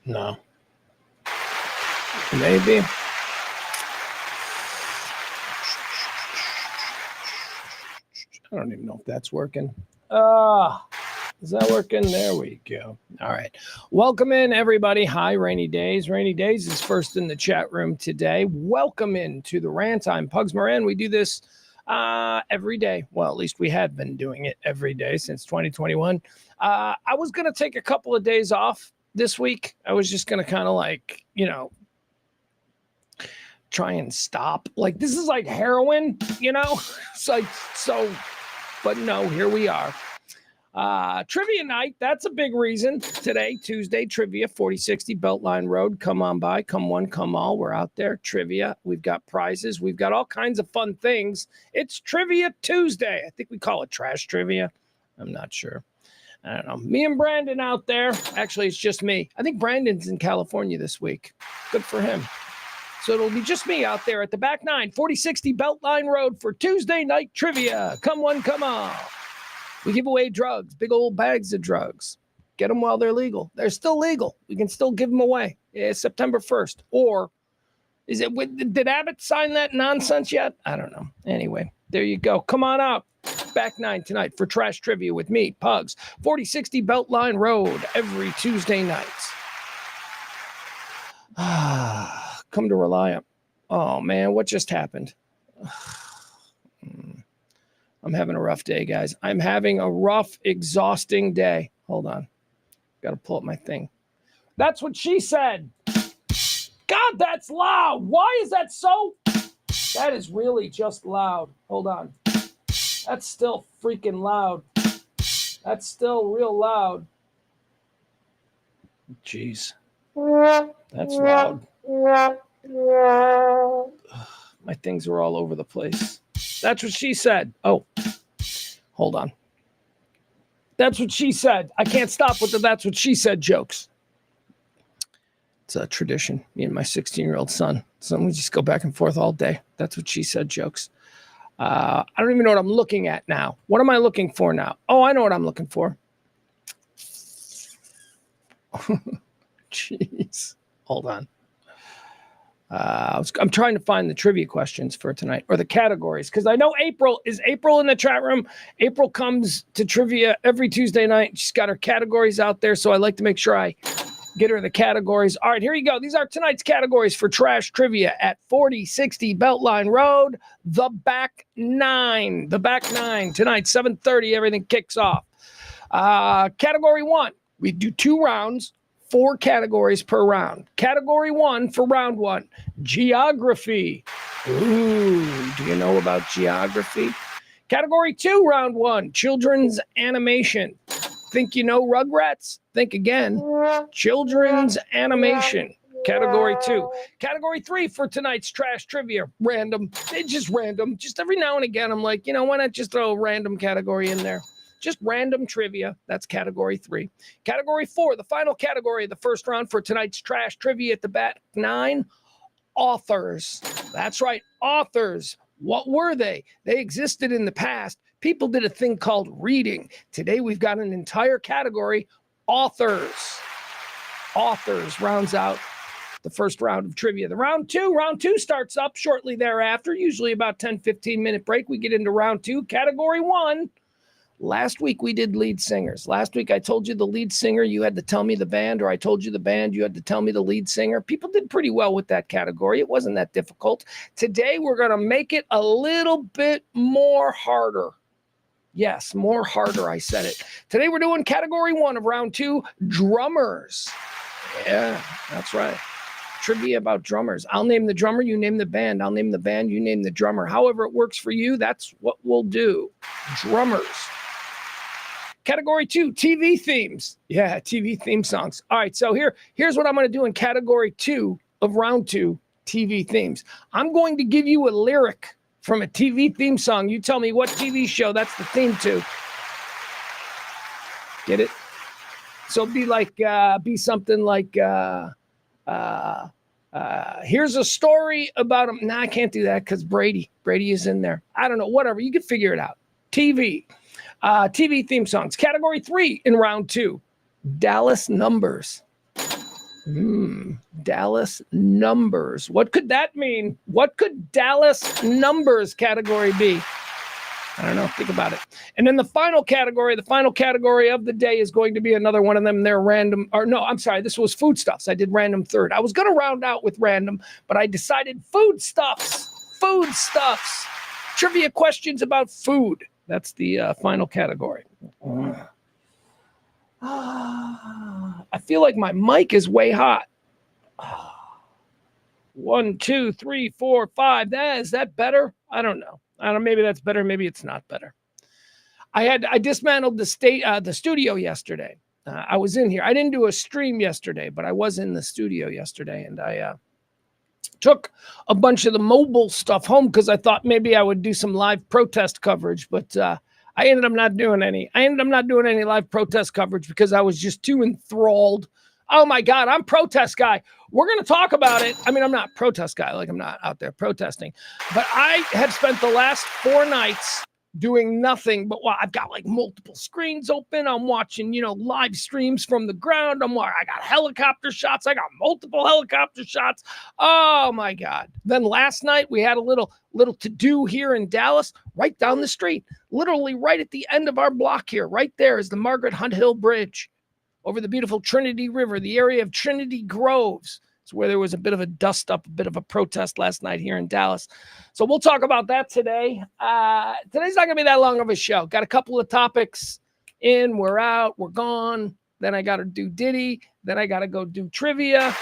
No. Maybe. I don't even know if that's working. Is that working? There we go. All right. Welcome in, everybody. Hi, Rainy Days. Rainy Days is first in the chat room today. Welcome in to the Rant. I'm Pugs Moran. We do this every day. Well, at least we had been doing it every day since 2021. I was going to take a couple of days off this week. I was just going to kind of like, try and stop. Like, this is like heroin, It's like, so, but no, here we are. Trivia night, that's a big reason. Today, Tuesday, trivia, 4060 Beltline Road. Come on by, come one, come all. We're out there. Trivia. We've got prizes. We've got all kinds of fun things. It's Trivia Tuesday. I think we call it trash trivia. I'm not sure. I don't know. Me and Brandon out there. Actually, it's just me. I think Brandon's in California this week. Good for him. So it'll be just me out there at the back nine, 4060 Beltline Road for Tuesday night trivia. Come one, come all. We give away drugs, big old bags of drugs. Get them while they're legal. They're still legal. We can still give them away. It's September 1st. Or did Abbott sign that nonsense yet? I don't know. Anyway, there you go. Come on out. Back nine tonight for trash trivia with me, Pugs. 4060 Beltline Road every Tuesday nights. Come to rely on. Oh, man, what just happened? I'm having a rough day, guys. I'm having a rough, exhausting day. Hold on. Got to pull up my thing. That's what she said. God, that's loud. Why is that so? That is really just loud. Hold on. That's still freaking loud. That's still real loud. Jeez. That's loud. My things are all over the place. That's what she said. Oh, hold on. That's what she said. I can't stop with the that's what she said jokes. It's a tradition. Me and my 16-year-old son. So we just go back and forth all day. That's what she said jokes. I don't even know what I'm looking at now. What am I looking for now? Oh, I know what I'm looking for. Jeez. Hold on. I'm trying to find the trivia questions for tonight or the categories because I know April in the chat room. April comes to trivia every Tuesday night. She's got her categories out there, so I like to make sure I get her the categories. All right, here you go. These are tonight's categories for trash trivia at 4060 Beltline Road. The back nine tonight, 7:30. Everything kicks off. Category one, we do 2 rounds. 4 categories per round. Category 1 for round 1, geography. Ooh, do you know about geography? Category 2, round 1, children's animation. Think you know Rugrats? Think again. Children's animation. Category 2. Category 3 for tonight's trash trivia. Random. It's just random. Just every now and again, I'm like, why not just throw a random category in there? Just random trivia. That's category 3. Category 4, the final category of the first round for tonight's trash trivia at the back 9, authors. That's right, authors. What were they? They existed in the past. People did a thing called reading. Today we've got an entire category, authors. Authors rounds out the first round of trivia. The round two starts up shortly thereafter, usually about 10-15 minute break. We get into round 2, category 1. Last week, we did lead singers. Last week, I told you the lead singer, you had to tell me the band, or I told you the band, you had to tell me the lead singer. People did pretty well with that category. It wasn't that difficult. Today, we're going to make it a little bit more harder. Yes, more harder, I said it. Today, we're doing category 1 of round 2, drummers. Yeah, that's right. Trivia about drummers. I'll name the drummer, you name the band. I'll name the band, you name the drummer. However it works for you, that's what we'll do. Drummers. Category 2, TV themes. Yeah, TV theme songs. All right, so here's what I'm going to do in category 2 of round 2, TV themes. I'm going to give you a lyric from a TV theme song. You tell me what TV show that's the theme to. Get it? So be something like, here's a story about him. Nah, I can't do that because Brady is in there. I don't know, whatever. You can figure it out. TV theme songs. Category 3 in round 2, Dallas numbers. Dallas numbers. What could that mean? What could Dallas numbers category be? I don't know. Think about it. And then the final category of the day is going to be another one of them. They're random. Or no, I'm sorry. This was foodstuffs. I did random third. I was going to round out with random, but I decided foodstuffs. Foodstuffs. Trivia questions about food. That's the final category. I feel like my mic is way hot. 1, 2, 3, 4, 5. Is that better? I don't know. Maybe that's better. Maybe it's not better. I dismantled the studio yesterday. I was in here. I didn't do a stream yesterday, but I was in the studio yesterday, and I took a bunch of the mobile stuff home because I thought maybe I would do some live protest coverage, but I ended up not doing any. I ended up not doing any live protest coverage because I was just too enthralled. Oh my God, I'm protest guy. We're going to talk about it. I mean, I'm not protest guy, like I'm not out there protesting, but I had spent the last 4 nights doing nothing but I've got like multiple screens open. I'm watching, live streams from the ground. I got helicopter shots. I got multiple helicopter shots. Oh my God. Then last night we had a little to do here in Dallas, right down the street, literally right at the end of our block here. Right there is the Margaret Hunt Hill Bridge over the beautiful Trinity River, the area of Trinity Groves. It's where there was a bit of a dust up, a bit of a protest last night here in Dallas. So we'll talk about that today. Today's not going to be that long of a show. Got a couple of topics in, we're out, we're gone. Then I got to do Diddy. Then I got to go do trivia.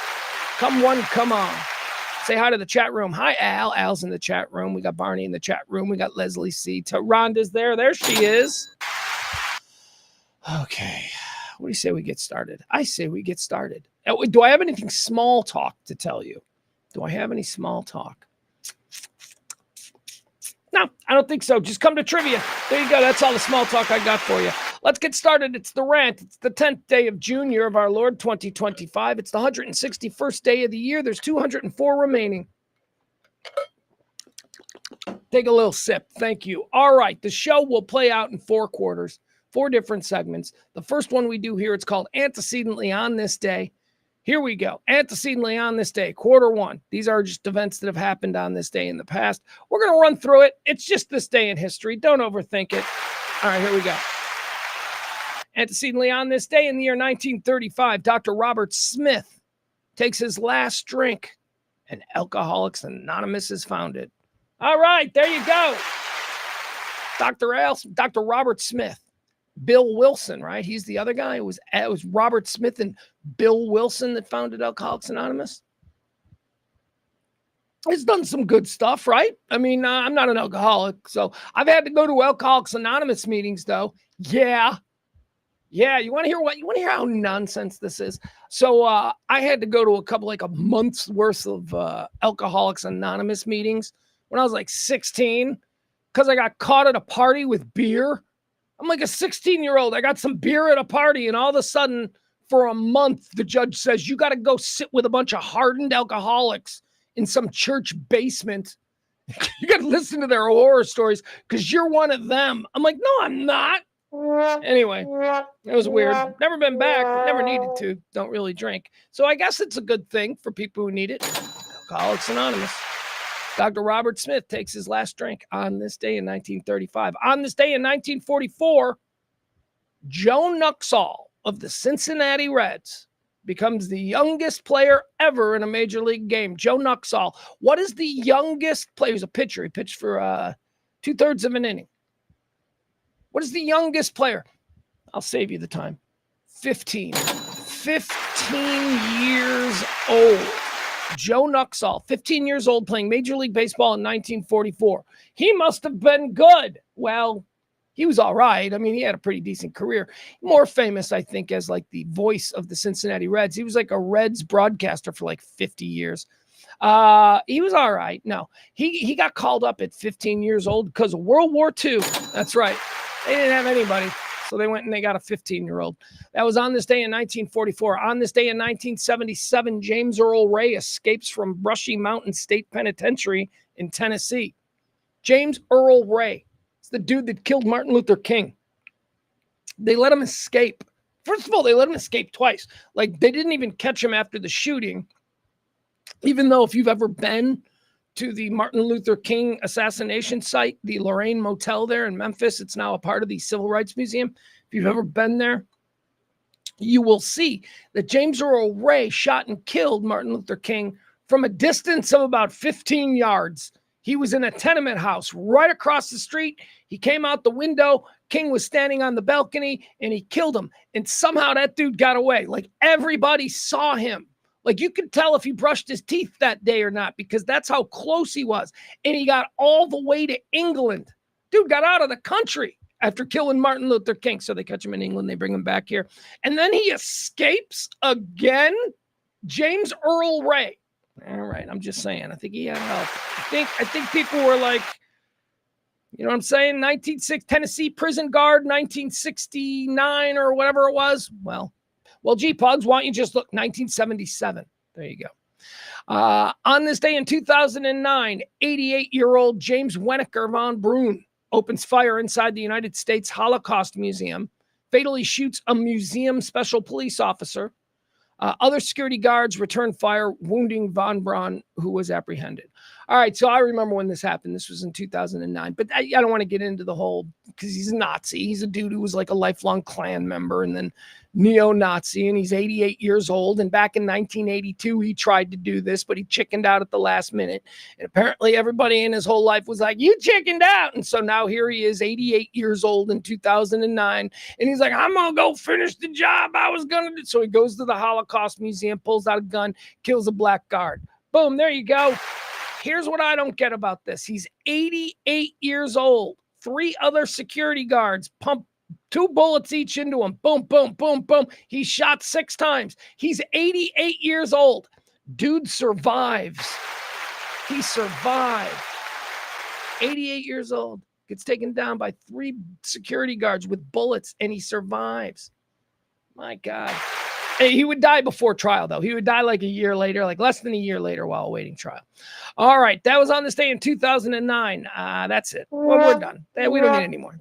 Come one, come on. Say hi to the chat room. Hi, Al. Al's in the chat room. We got Barney in the chat room. We got Leslie C. Rhonda's there. There she is. Okay. What do you say we get started? I say we get started. Do I have anything small talk to tell you? Do I have any small talk? No, I don't think so. Just come to trivia. There you go. That's all the small talk I got for you. Let's get started. It's the Rant. It's the 10th day of June, year of our Lord, 2025. It's the 161st day of the year. There's 204 remaining. Take a little sip. Thank you. All right. The show will play out in 4 quarters. 4 different segments. The first one we do here, it's called Antecedently on This Day. Here we go. Antecedently on this day, quarter 1. These are just events that have happened on this day in the past. We're going to run through it. It's just this day in history. Don't overthink it. All right, here we go. Antecedently on this day in the year 1935, Dr. Robert Smith takes his last drink and Alcoholics Anonymous is founded. All right, there you go. Dr. Robert Smith. Bill Wilson, right? He's the other guy. It was Robert Smith and Bill Wilson that founded Alcoholics Anonymous. It's done some good stuff, right? I mean, I'm not an alcoholic, so I've had to go to Alcoholics Anonymous meetings, though. Yeah. You want to hear what? You want to hear how nonsense this is? So I had to go to a month's worth of Alcoholics Anonymous meetings when I was like 16 because I got caught at a party with beer. I'm like a 16-year-old. I got some beer at a party, and all of a sudden, for a month, the judge says, you got to go sit with a bunch of hardened alcoholics in some church basement. You got to listen to their horror stories because you're one of them. I'm like, no, I'm not. Anyway, it was weird. Never been back. Never needed to. Don't really drink. So I guess it's a good thing for people who need it. Alcoholics Anonymous. Dr. Robert Smith takes his last drink on this day in 1935. On this day in 1944, Joe Nuxhall of the Cincinnati Reds becomes the youngest player ever in a major league game. Joe Nuxhall. What is the youngest player? He was a pitcher. He pitched for 2/3 of an inning. What is the youngest player? I'll save you the time. 15. 15 years old. Joe Nuxhall, 15 years old, playing Major League Baseball in 1944. He must have been good. Well, he was all right. I mean, he had a pretty decent career. More famous, I think, as like the voice of the Cincinnati Reds. He was like a Reds broadcaster for like 50 years. He was all right. No, he got called up at 15 years old because of World War II. That's right. They didn't have anybody. So they went and they got a 15-year-old. That was on this day in 1944. On this day in 1977, James Earl Ray escapes from Brushy Mountain State Penitentiary in Tennessee. James Earl Ray. It's the dude that killed Martin Luther King. They let him escape. First of all, they let him escape twice. Like, they didn't even catch him after the shooting, even though if you've ever been to the Martin Luther King assassination site, the Lorraine Motel there in Memphis, it's now a part of the Civil Rights Museum. If you've ever been there, you will see that James Earl Ray shot and killed Martin Luther King from a distance of about 15 yards. He was in a tenement house right across the street. He came out the window. King was standing on the balcony, and he killed him. And somehow that dude got away. Like, everybody saw him. Like, you could tell if he brushed his teeth that day or not, because that's how close he was. And he got all the way to England. Dude got out of the country after killing Martin Luther King. So they catch him in England. They bring him back here. And then he escapes again. James Earl Ray. All right, I'm just saying. I think he had help. I think people were like, you know what I'm saying? 1960 Tennessee prison guard, 1969 or whatever it was. Well, gee, Pugs, why don't you just look? 1977. There you go. On this day in 2009, 88-year-old James Wenneker von Brunn opens fire inside the United States Holocaust Museum, fatally shoots a museum special police officer. Other security guards returned fire, wounding von Braun, who was apprehended. All right, so I remember when this happened. This was in 2009, but I don't want to get into the whole, because he's a Nazi. He's a dude who was like a lifelong Klan member and then neo-Nazi, and he's 88 years old. And back in 1982, he tried to do this, but he chickened out at the last minute. And apparently everybody in his whole life was like, you chickened out. And so now here he is, 88 years old in 2009. And he's like, I'm going to go finish the job I was going to do. So he goes to the Holocaust Museum, pulls out a gun, kills a black guard. Boom, there you go. Here's what I don't get about this. He's 88 years old. 3 other security guards pump 2 bullets each into him. Boom, boom, boom, boom. He's shot 6 times. He's 88 years old. Dude survives. He survived. 88 years old. Gets taken down by 3 security guards with bullets, and he survives. My God. Hey, he would die before trial, though. He would die like a year later, like less than a year later while awaiting trial. All right. That was on this day in 2009. That's it. We're done. We don't need any more.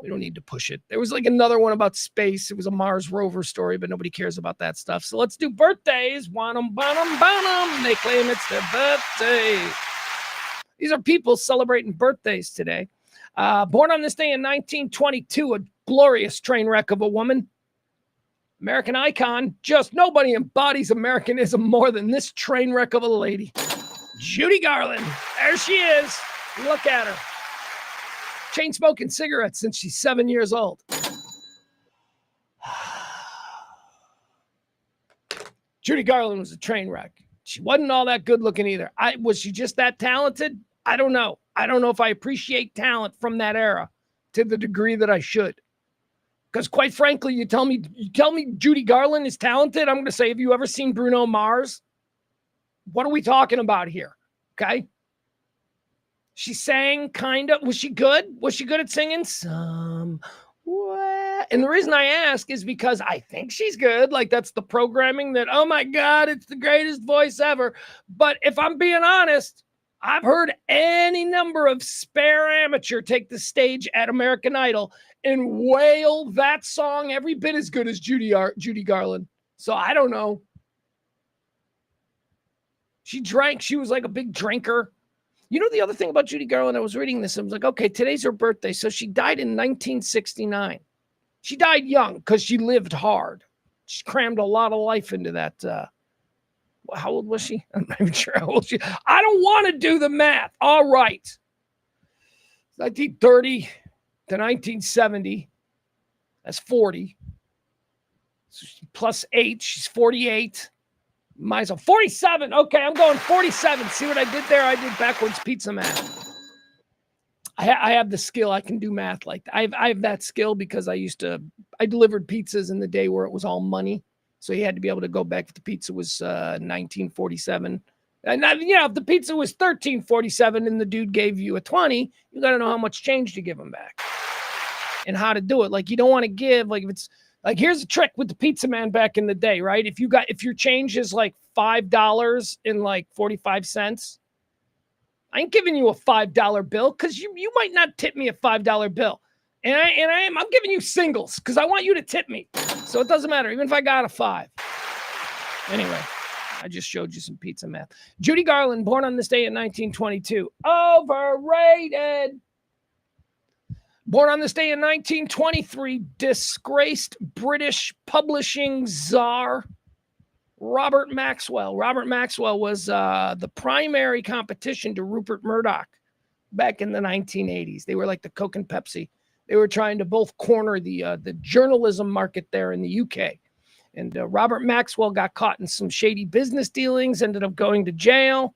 We don't need to push it. There was like another one about space. It was a Mars rover story, but nobody cares about that stuff. So let's do birthdays. Want 'em, want 'em, want 'em. They claim it's their birthday. These are people celebrating birthdays today. Born on this day in 1922, a glorious train wreck of a woman. American icon. Just nobody embodies Americanism more than this train wreck of a lady. Judy Garland. There she is. Look at her. Chain smoking cigarettes since she's 7 years old. Judy Garland was a train wreck. She wasn't all that good looking either. Was she just that talented? I don't know. I don't know if I appreciate talent from that era to the degree that I should. Because quite frankly, you tell me Judy Garland is talented, I'm going to say, have you ever seen Bruno Mars? What are we talking about here? Okay. She sang, kind of. Was she good? Was she good at singing? And the reason I ask is because I think she's good. Like, that's the programming that, oh my God, it's the greatest voice ever. But if I'm being honest, I've heard any number of spare amateur take the stage at American Idol and wail that song every bit as good as Judy Garland. So I don't know. She drank. She was like a big drinker. You know, the other thing about Judy Garland, I was reading this. I was like, okay, today's her birthday. So she died in 1969. She died young because she lived hard. She crammed a lot of life into that. How old was she? I'm not even sure how old she. I don't want to do the math. All right. 1930 to 1970. That's 40. So plus 8. She's 48. Might as well. 47. Okay, I'm going 47. See what I did there? I did backwards pizza math. I have the skill. I can do math like that. I have that skill because I delivered pizzas in the day where it was all money. So you had to be able to go back if the pizza was 1947. And if the pizza was 1347 and the dude gave you a 20, you got to know how much change to give him back and how to do it. Like, you don't want to give, like, if it's like, here's a trick with the pizza man back in the day, right? If your change is like $5 and like 45 cents, I ain't giving you a $5 bill because you might not tip me a $5 bill. I'm giving you singles because I want you to tip me. So it doesn't matter, even if I got a 5. Anyway, I just showed you some pizza math. Judy Garland, born on this day in 1922. Overrated. Born on this day in 1923, disgraced British publishing czar Robert Maxwell. Robert Maxwell was the primary competition to Rupert Murdoch back in the 1980s. They were like the Coke and Pepsi. They were trying to both corner the journalism market there in the UK. And Robert Maxwell got caught in some shady business dealings, ended up going to jail,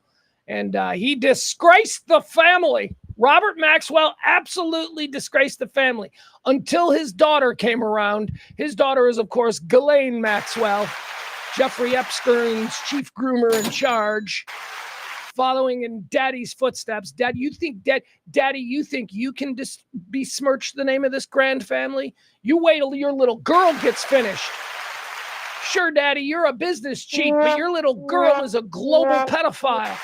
and he disgraced the family. Robert Maxwell absolutely disgraced the family until his daughter came around. His daughter is, of course, Ghislaine Maxwell, Jeffrey Epstein's chief groomer in charge, following in Daddy's footsteps. Daddy, you think you can besmirch the name of this grand family? You wait till your little girl gets finished. Sure, Daddy, you're a business cheat, but your little girl is a global pedophile.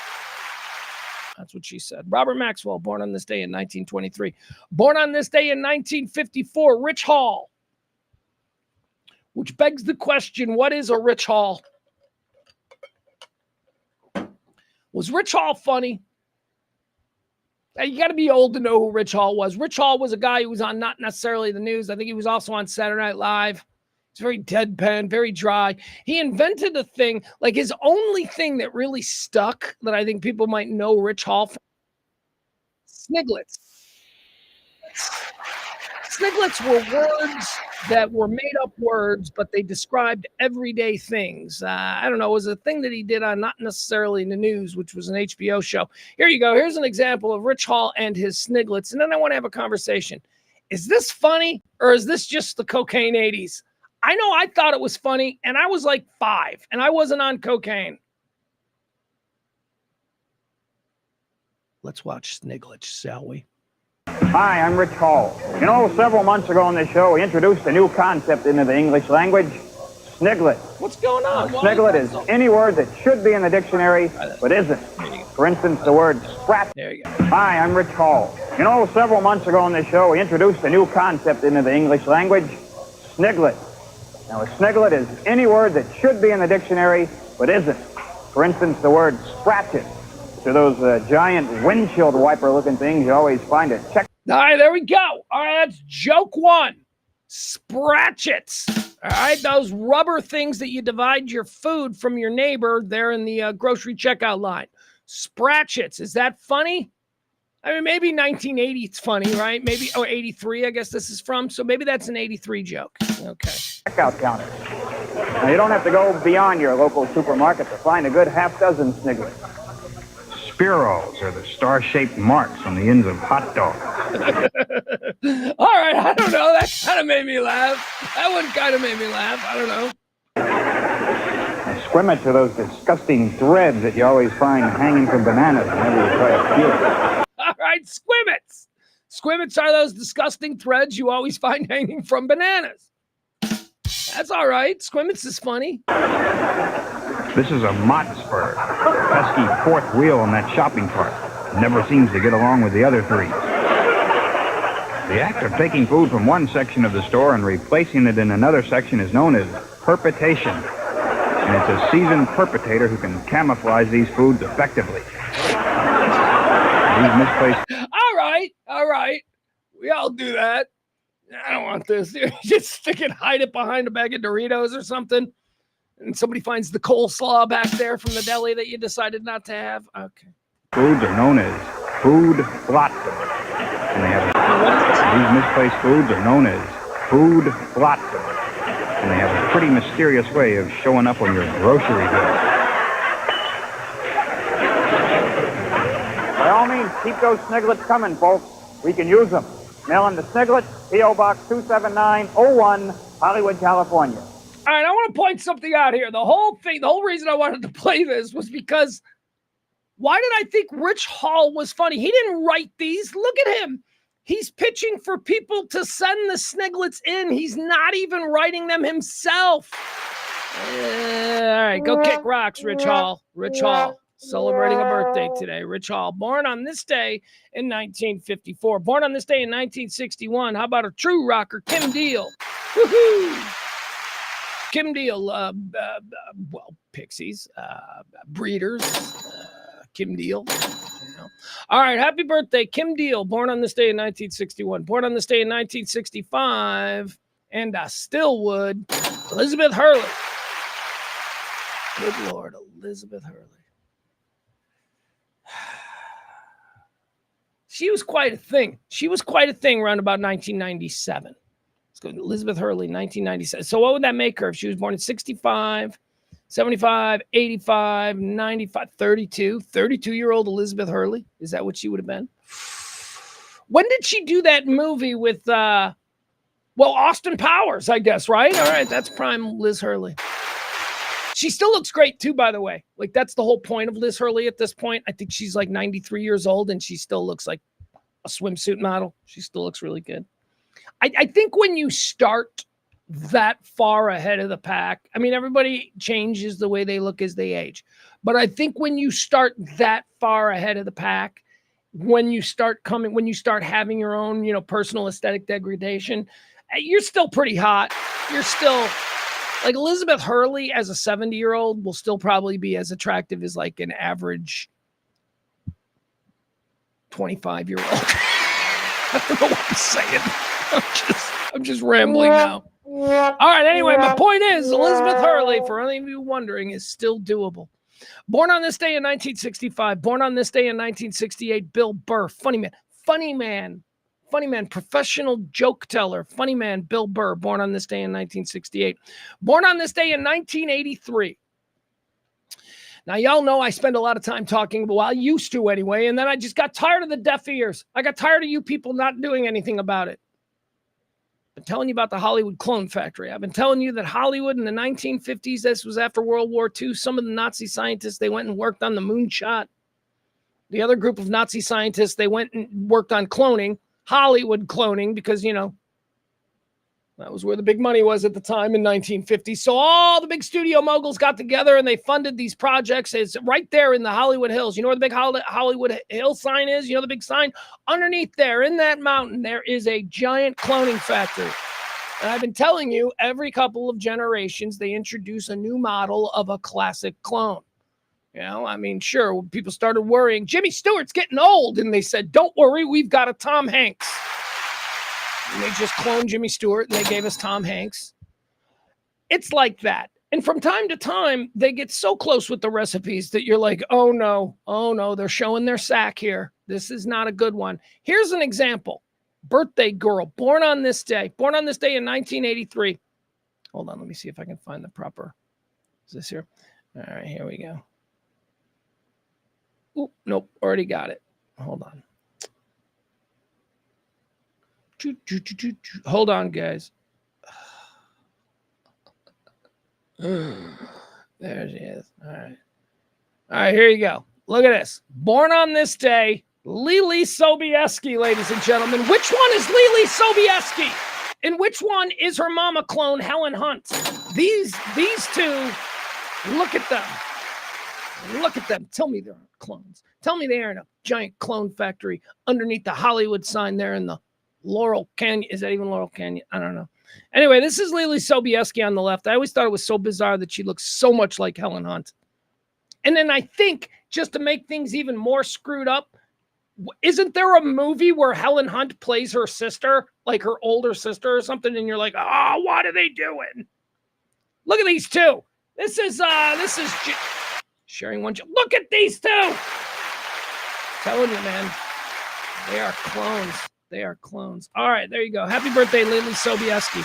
That's what she said. Robert Maxwell, born on this day in 1923. Born on this day in 1954, Rich Hall. Which begs the question, what is a Rich Hall? Was Rich Hall funny? You got to be old to know who Rich Hall was. Rich Hall was a guy who was on not necessarily the news. I think he was also on Saturday Night Live. He's very deadpan, very dry. He invented a thing, like his only thing that really stuck that I think people might know Rich Hall from. Sniglets. Sniglets were words that were made up words, but they described everyday things. I don't know. It was a thing that he did on not necessarily in the news, which was an HBO show. Here you go. Here's an example of Rich Hall and his Sniglets. And then I want to have a conversation. Is this funny or is this just the cocaine 80s? I know I thought it was funny, and I was like 5, and I wasn't on cocaine. Let's watch Sniglets, shall we? Hi, I'm Rich Hall. You know, several months ago on this show, we introduced a new concept into the English language, sniglet. What's going on? Sniglet is any word that should be in the dictionary, but isn't. For instance, the word sprat. There you go. Hi, I'm Rich Hall. You know, several months ago on this show, we introduced a new concept into the English language, sniglet. Now, a sniglet is any word that should be in the dictionary, but isn't. For instance, the word spratchet. To those giant windshield wiper-looking things you always find at check. All right, there we go. All right, that's joke 1. Spratchets. All right, those rubber things that you divide your food from your neighbor there in the grocery checkout line. Spratchets. Is that funny? I mean, maybe 1980 it's funny, right? Maybe, 83, I guess this is from. So maybe that's an 83 joke. Okay. Checkout counter. Now, you don't have to go beyond your local supermarket to find a good half dozen Sniglets. Spiros are the star-shaped marks on the ends of hot dogs. All right, I don't know. That kind of made me laugh. That one kind of made me laugh. I don't know. Squimmets are those disgusting threads that you always find hanging from bananas whenever you try to peel it. All right, squimmets. Squimmets are those disgusting threads you always find hanging from bananas. That's all right. Squimmets is funny. This is a Motspur, pesky fourth wheel on that shopping cart. Never seems to get along with the other 3. The act of taking food from one section of the store and replacing it in another section is known as perpetation. And it's a seasoned perpetrator who can camouflage these foods effectively. These misplaced... All right. We all do that. I don't want this. Just stick it, hide it behind a bag of Doritos or something. And somebody finds the coleslaw back there from the deli that you decided not to have. Okay. Foods are known as food flotsam. And they have these misplaced foods are known as food flotsam. And they have a pretty mysterious way of showing up on your grocery bill. By all means, keep those Sniglets coming, folks. We can use them. Mail them to Sniglets, P.O. Box 27901, Hollywood, California. All right, I want to point something out here. The whole reason I wanted to play this was because why did I think Rich Hall was funny? He didn't write these. Look at him. He's pitching for people to send the Sniglets in. He's not even writing them himself. All right, go kick rocks, Rich Hall. Rich Hall. celebrating a birthday today. Rich Hall, born on this day in 1954. Born on this day in 1961. How about a true rocker, Kim Deal? Woohoo! Kim Deal, well, Pixies, Breeders, Kim Deal. You know. All right, happy birthday, Kim Deal, born on this day in 1961. Born on this day in 1965. And Stillwood, Elizabeth Hurley. Good Lord, Elizabeth Hurley. She was quite a thing. She was quite a thing around about 1997. Let's go to Elizabeth Hurley, 1997. So what would that make her if she was born in 65, 75, 85, 95, 32? 32-year-old Elizabeth Hurley? Is that what she would have been? When did she do that movie with, Austin Powers, I guess, right? All right, that's prime Liz Hurley. She still looks great, too, by the way. Like, that's the whole point of Liz Hurley at this point. I think she's like 93 years old, and she still looks like a swimsuit model. She still looks really good. I think when you start that far ahead of the pack, I mean, everybody changes the way they look as they age. But I think when you start that far ahead of the pack, when you start having your own, personal aesthetic degradation, you're still pretty hot. You're still like Elizabeth Hurley as a 70-year-old will still probably be as attractive as like an average 25-year-old. I don't know what I'm saying. I'm just rambling now. All right. Anyway, my point is Elizabeth Hurley, for any of you wondering, is still doable. Born on this day in 1965. Born on this day in 1968. Bill Burr, funny man, professional joke teller, funny man, Bill Burr, born on this day in 1968. Born on this day in 1983. Now, y'all know I spend a lot of time talking, well, I used to anyway, and then I just got tired of the deaf ears. I got tired of you people not doing anything about it. I've been telling you about the Hollywood clone factory. I've been telling you that Hollywood in the 1950s, this was after World War II, some of the Nazi scientists, they went and worked on the moonshot. The other group of Nazi scientists, they went and worked on cloning, Hollywood cloning, because, that was where the big money was at the time in 1950. So all the big studio moguls got together and they funded these projects. It's right there in the Hollywood Hills. You know where the big Hollywood Hill sign is? You know the big sign? Underneath there, in that mountain, there is a giant cloning factory. And I've been telling you, every couple of generations, they introduce a new model of a classic clone. Sure, when people started worrying, Jimmy Stewart's getting old. And they said, don't worry, we've got a Tom Hanks. And they just cloned Jimmy Stewart and they gave us Tom Hanks. It's like that. And from time to time, they get so close with the recipes that you're like, oh no, they're showing their sack here. This is not a good one. Here's an example. Birthday girl, born on this day in 1983. Hold on, let me see if I can find the proper. Is this here? All right, here we go. Oop, nope, already got it. Hold on. Hold on, guys. There she is. All right, here you go. Look at this. Born on this day, Lily Sobieski, ladies and gentlemen. Which one is Lily Sobieski? And which one is her mama clone, Helen Hunt? These two, look at them. Look at them. Tell me they aren't clones. Tell me they aren't a giant clone factory underneath the Hollywood sign there in the Laurel Canyon. Is that even Laurel Canyon? I don't know. Anyway, this is Lily Sobieski on the left. I always thought it was so bizarre that she looks so much like Helen Hunt. And then I think, just to make things even more screwed up, isn't there a movie where Helen Hunt plays her sister, like her older sister or something? And you're like, oh, what are they doing? Look at these two. This is sharing one. Look at these two. Telling you, man, they are clones. They are clones. All right, there you go. Happy birthday, Lily Sobieski.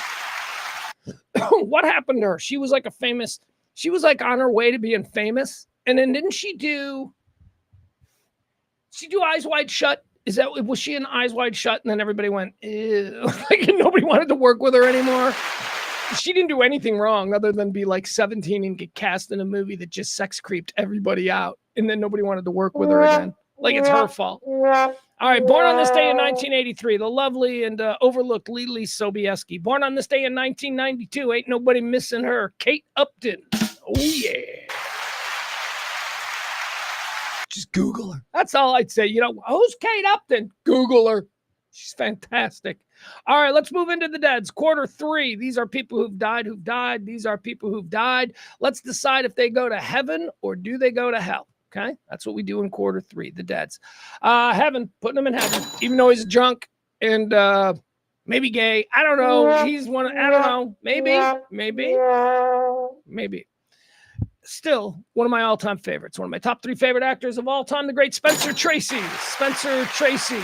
What happened to her? She was like she was like on her way to being famous. And then didn't she do Eyes Wide Shut? Was she in Eyes Wide Shut? And then everybody went, ew. Like nobody wanted to work with her anymore. She didn't do anything wrong other than be like 17 and get cast in a movie that just sex creeped everybody out. And then nobody wanted to work with her again. Like it's her fault. All right, born on this day in 1983, the lovely and overlooked Lily Sobieski. Born on this day in 1992, ain't nobody missing her, Kate Upton. Oh, yeah. Just Google her. That's all I'd say. Who's Kate Upton? Google her. She's fantastic. All right, let's move into the deads. Quarter 3. These are people who've died. These are people who've died. Let's decide if they go to heaven or do they go to hell. Okay, that's what we do in quarter 3, the deads. Heaven, putting him in heaven, even though he's drunk and maybe gay. I don't know. He's one. I don't know. Maybe. Still, one of my all-time favorites. One of my top 3 favorite actors of all time, the great Spencer Tracy. Spencer Tracy,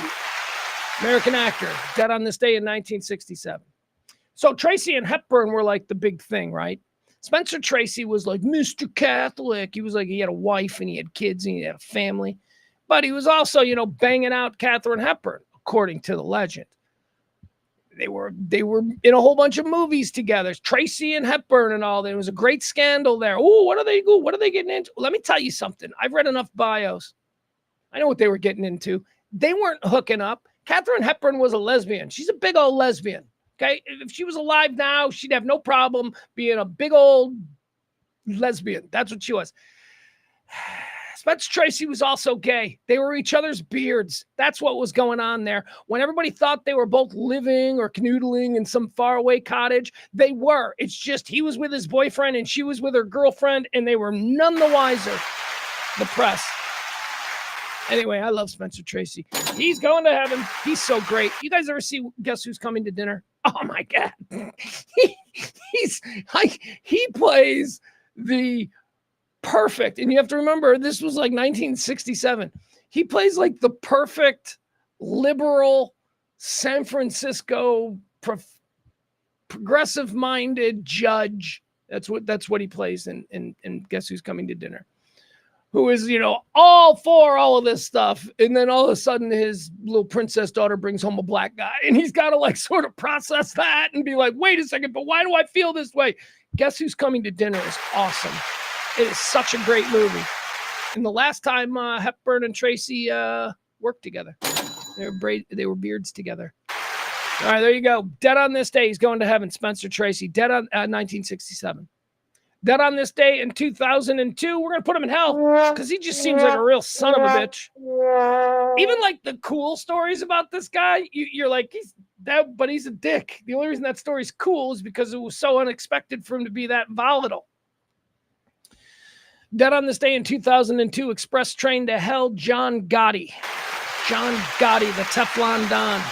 American actor, dead on this day in 1967. So Tracy and Hepburn were like the big thing, right? Spencer Tracy was like Mr. Catholic. He was like, he had a wife and he had kids and he had a family. But he was also, banging out Katharine Hepburn, according to the legend. They were in a whole bunch of movies together, Tracy and Hepburn and all. There was a great scandal there. Oh, what are they getting into? Let me tell you something. I've read enough bios. I know what they were getting into. They weren't hooking up. Katharine Hepburn was a lesbian. She's a big old lesbian. Okay. If she was alive now, she'd have no problem being a big old lesbian. That's what she was. Spencer Tracy was also gay. They were each other's beards. That's what was going on there. When everybody thought they were both living or canoodling in some faraway cottage, they were. It's just he was with his boyfriend and she was with her girlfriend, and they were none the wiser. The press. Anyway, I love Spencer Tracy. He's going to heaven. He's so great. You guys ever see Guess Who's Coming to Dinner? Oh my God. He plays the perfect. And you have to remember, this was like 1967. He plays like the perfect liberal San Francisco progressive minded judge. That's what he plays in Guess Who's Coming to Dinner. Who is, all for all of this stuff. And then all of a sudden his little princess daughter brings home a black guy. And he's got to sort of process that and be like, wait a second, but why do I feel this way? Guess Who's Coming to Dinner is awesome. It is such a great movie. And the last time Hepburn and Tracy worked together, they were beards together. All right, there you go. Dead on this day, he's going to heaven. Spencer Tracy, dead on 1967. Dead on this day in 2002, we're going to put him in hell because he just seems like a real son of a bitch. Even like the cool stories about this guy, you're like, but he's a dick. The only reason that story's cool is because it was so unexpected for him to be that volatile. Dead on this day in 2002, express train to hell, John Gotti. John Gotti, the Teflon Don.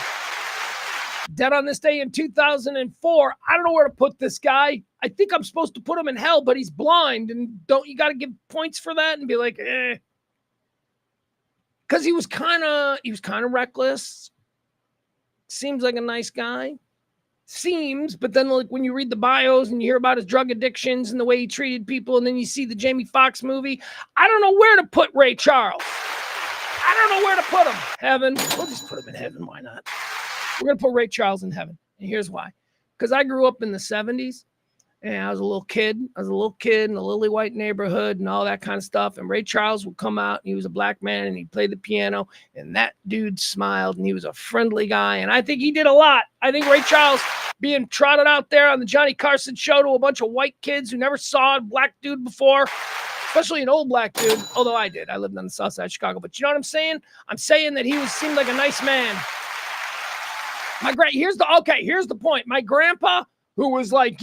Dead on this day in 2004. I don't know where to put this guy. I think I'm supposed to put him in hell, but he's blind. And you got to give points for that and be like, eh. Because he was kind of reckless. Seems like a nice guy. Seems, but then when you read the bios and you hear about his drug addictions and the way he treated people, and then you see the Jamie Foxx movie, I don't know where to put Ray Charles. I don't know where to put him. Heaven. We'll just put him in heaven. Why not? We're going to put Ray Charles in heaven. And here's why. Because I grew up in the 70s. And I was a little kid. I was a little kid in a lily white neighborhood and all that kind of stuff. And Ray Charles would come out, and he was a black man, and he played the piano. And that dude smiled, and he was a friendly guy. And I think he did a lot. I think Ray Charles being trotted out there on the Johnny Carson show to a bunch of white kids who never saw a black dude before, especially an old black dude. Although I did. I lived on the south side of Chicago. But you know what I'm saying? I'm saying that he seemed like a nice man. Here's the point. My grandpa, who was like,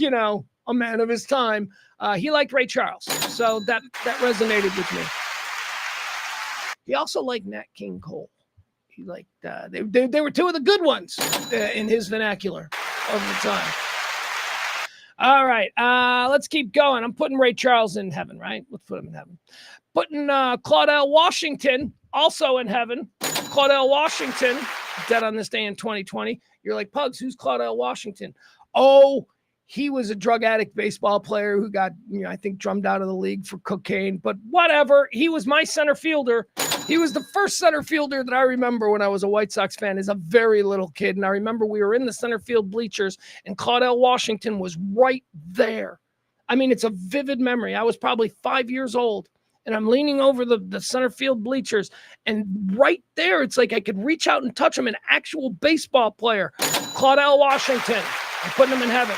a man of his time, he liked Ray Charles. So that resonated with me. He also liked Nat King Cole. He liked, they were two of the good ones in his vernacular of the time. All right, let's keep going. I'm putting Ray Charles in heaven, right? Let's put him in heaven. Putting Claudel Washington also in heaven. Claudel Washington, dead on this day in 2020. You're like, Pugs, who's Claudel Washington? Oh, he was a drug addict baseball player who got, I think, drummed out of the league for cocaine. But whatever, he was my center fielder. He was the first center fielder that I remember when I was a White Sox fan as a very little kid. And I remember we were in the center field bleachers, and Claudel Washington was right there. I mean, it's a vivid memory. I was probably 5 years old, and I'm leaning over the center field bleachers. And right there, it's like I could reach out and touch him, an actual baseball player. Claudel Washington. I'm putting him in heaven.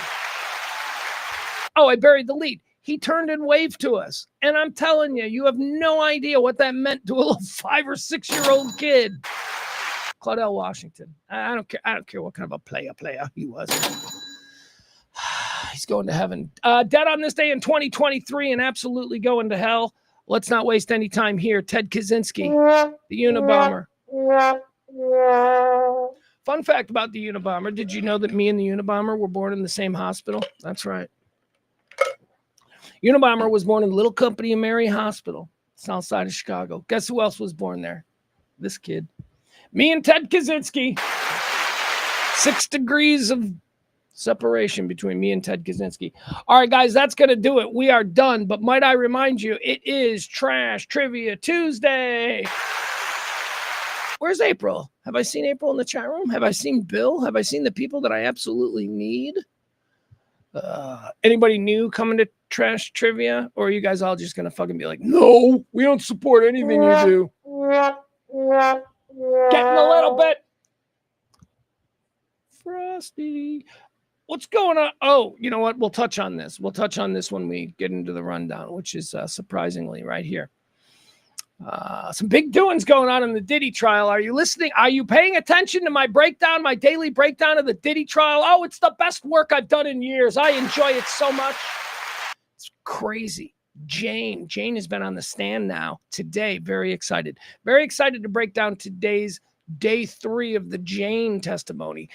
Oh, I buried the lead. he turned and waved to us. And I'm telling you, you have no idea what that meant to a little 5 or 6 year old kid. Claudell Washington. I don't care. I don't care what kind of a player he was. He's going to heaven. Dead on this day in 2023 and absolutely going to hell. Let's not waste any time here. Ted Kaczynski, the Unabomber. Fun fact about the Unabomber. Did you know that me and the Unabomber were born in the same hospital? That's right. Unabomber was born in Little Company of Mary Hospital, south side of Chicago. Guess who else was born there? This kid. Me and Ted Kaczynski. 6 degrees of separation between me and Ted Kaczynski. All right, guys, that's going to do it. We are done. But might I remind you, it is Trash Trivia Tuesday. Where's April? Have I seen April in the chat room? Have I seen Bill? Have I seen the people that I absolutely need? Anybody new coming to Trash Trivia? Or are you guys all just going to fucking be like, no, we don't support anything you do? Getting a little bit frosty. What's going on? Oh, you know what? We'll touch on this. We'll touch on this when we get into the rundown, which is surprisingly right here. Some big doings going on in the Diddy trial. Are you listening? Are you paying attention to my breakdown, my daily breakdown of the Diddy trial? Oh, it's the best work I've done in years. I enjoy it so much. It's crazy. Jane has been on the stand now today. Very excited to break down today's day 3 of the Jane testimony.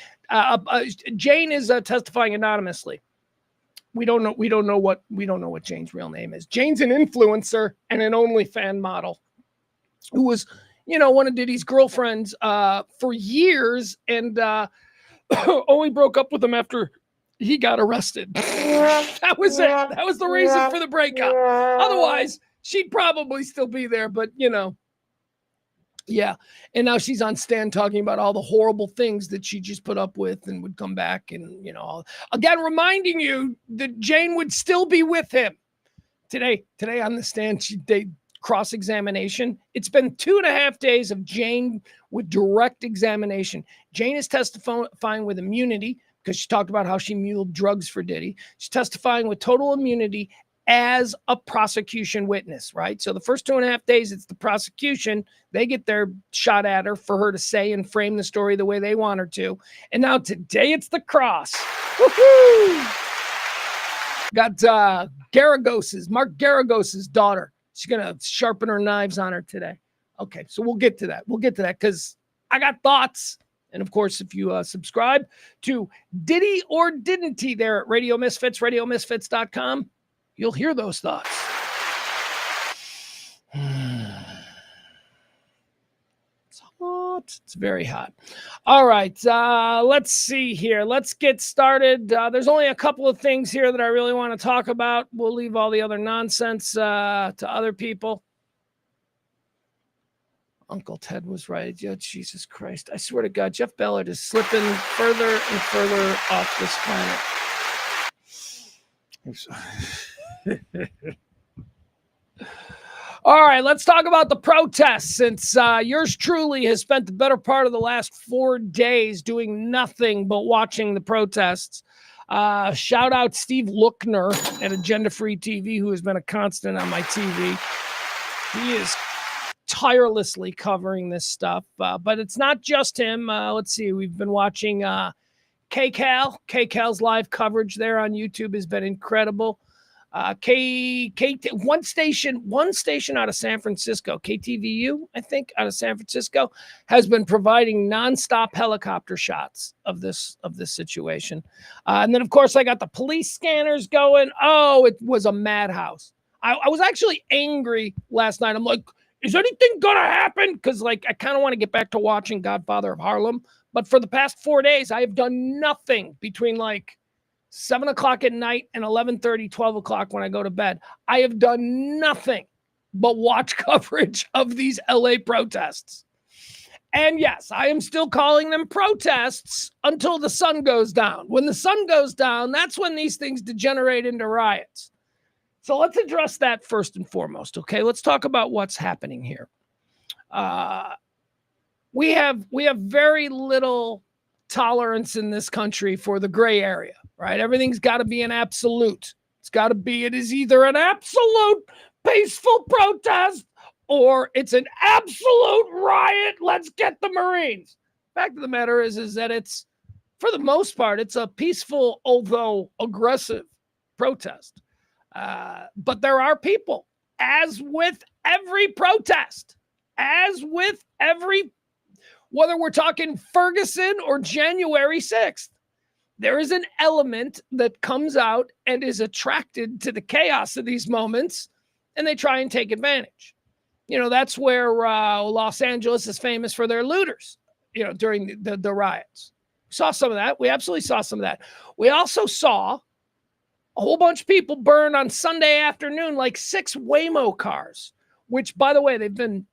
Jane is testifying anonymously. We don't know what Jane's real name is. Jane's an influencer and an OnlyFans model who was, one of Diddy's girlfriends for years, and only broke up with him after he got arrested. That was it. That was the reason for the breakup. Otherwise, she'd probably still be there, but yeah. And now she's on stand talking about all the horrible things that she just put up with and would come back and, again, reminding you that Jane would still be with him. Today on the stand, they cross-examination. It's been 2.5 days of Jane with direct examination. Jane is testifying with immunity because she talked about how she muled drugs for Diddy. She's testifying with total immunity as a prosecution witness, right? So the first 2.5 days, it's the prosecution. They get their shot at her for her to say and frame the story the way they want her to. And now today, it's the cross. Woo-hoo! Got Mark Garagos's daughter. She's going to sharpen her knives on her today. Okay, so we'll get to that. Because I got thoughts. And of course, if you subscribe to Diddy or Didn't He there at Radio Misfits, radiomisfits.com, you'll hear those thoughts. It's hot. It's very hot. All right. Let's see here. Let's get started. There's only a couple of things here that I really want to talk about. We'll leave all the other nonsense to other people. Uncle Ted was right. Yeah, Jesus Christ. I swear to God, Jeff Ballard is slipping further and further off this planet. All right, let's talk about the protests, since yours truly has spent the better part of the last 4 days doing nothing but watching the protests. Shout out Steve Lookner at Agenda Free TV, who has been a constant on my TV. He is tirelessly covering this stuff, but it's not just him. Let's see, we've been watching KCAL. KCAL's live coverage there on YouTube has been incredible. One station out of San Francisco, KTVU, I think, out of San Francisco, has been providing nonstop helicopter shots of this situation. And then, of course, I got the police scanners going. Oh, it was a madhouse. I was actually angry last night. I'm like, is anything going to happen? Because, I kind of want to get back to watching Godfather of Harlem. But for the past 4 days, I have done nothing between 7 o'clock at night and 11:30, 12 o'clock when I go to bed. I have done nothing but watch coverage of these LA protests. And yes, I am still calling them protests until the sun goes down. When the sun goes down, that's when these things degenerate into riots. So let's address that first and foremost, okay? Let's talk about what's happening here. We have very little tolerance in this country for the gray area, right? Everything's got to be an absolute. It's got to be, it is either an absolute peaceful protest or it's an absolute riot. Let's get the Marines. Fact of the matter is that it's, for the most part, it's a peaceful, although aggressive protest. But there are people, as with every protest, whether we're talking Ferguson or January 6th, there is an element that comes out and is attracted to the chaos of these moments, and they try and take advantage. That's where Los Angeles is famous for their looters, during the riots. We saw some of that. We absolutely saw some of that. We also saw a whole bunch of people burn on Sunday afternoon, like 6 Waymo cars, which, by the way, they've been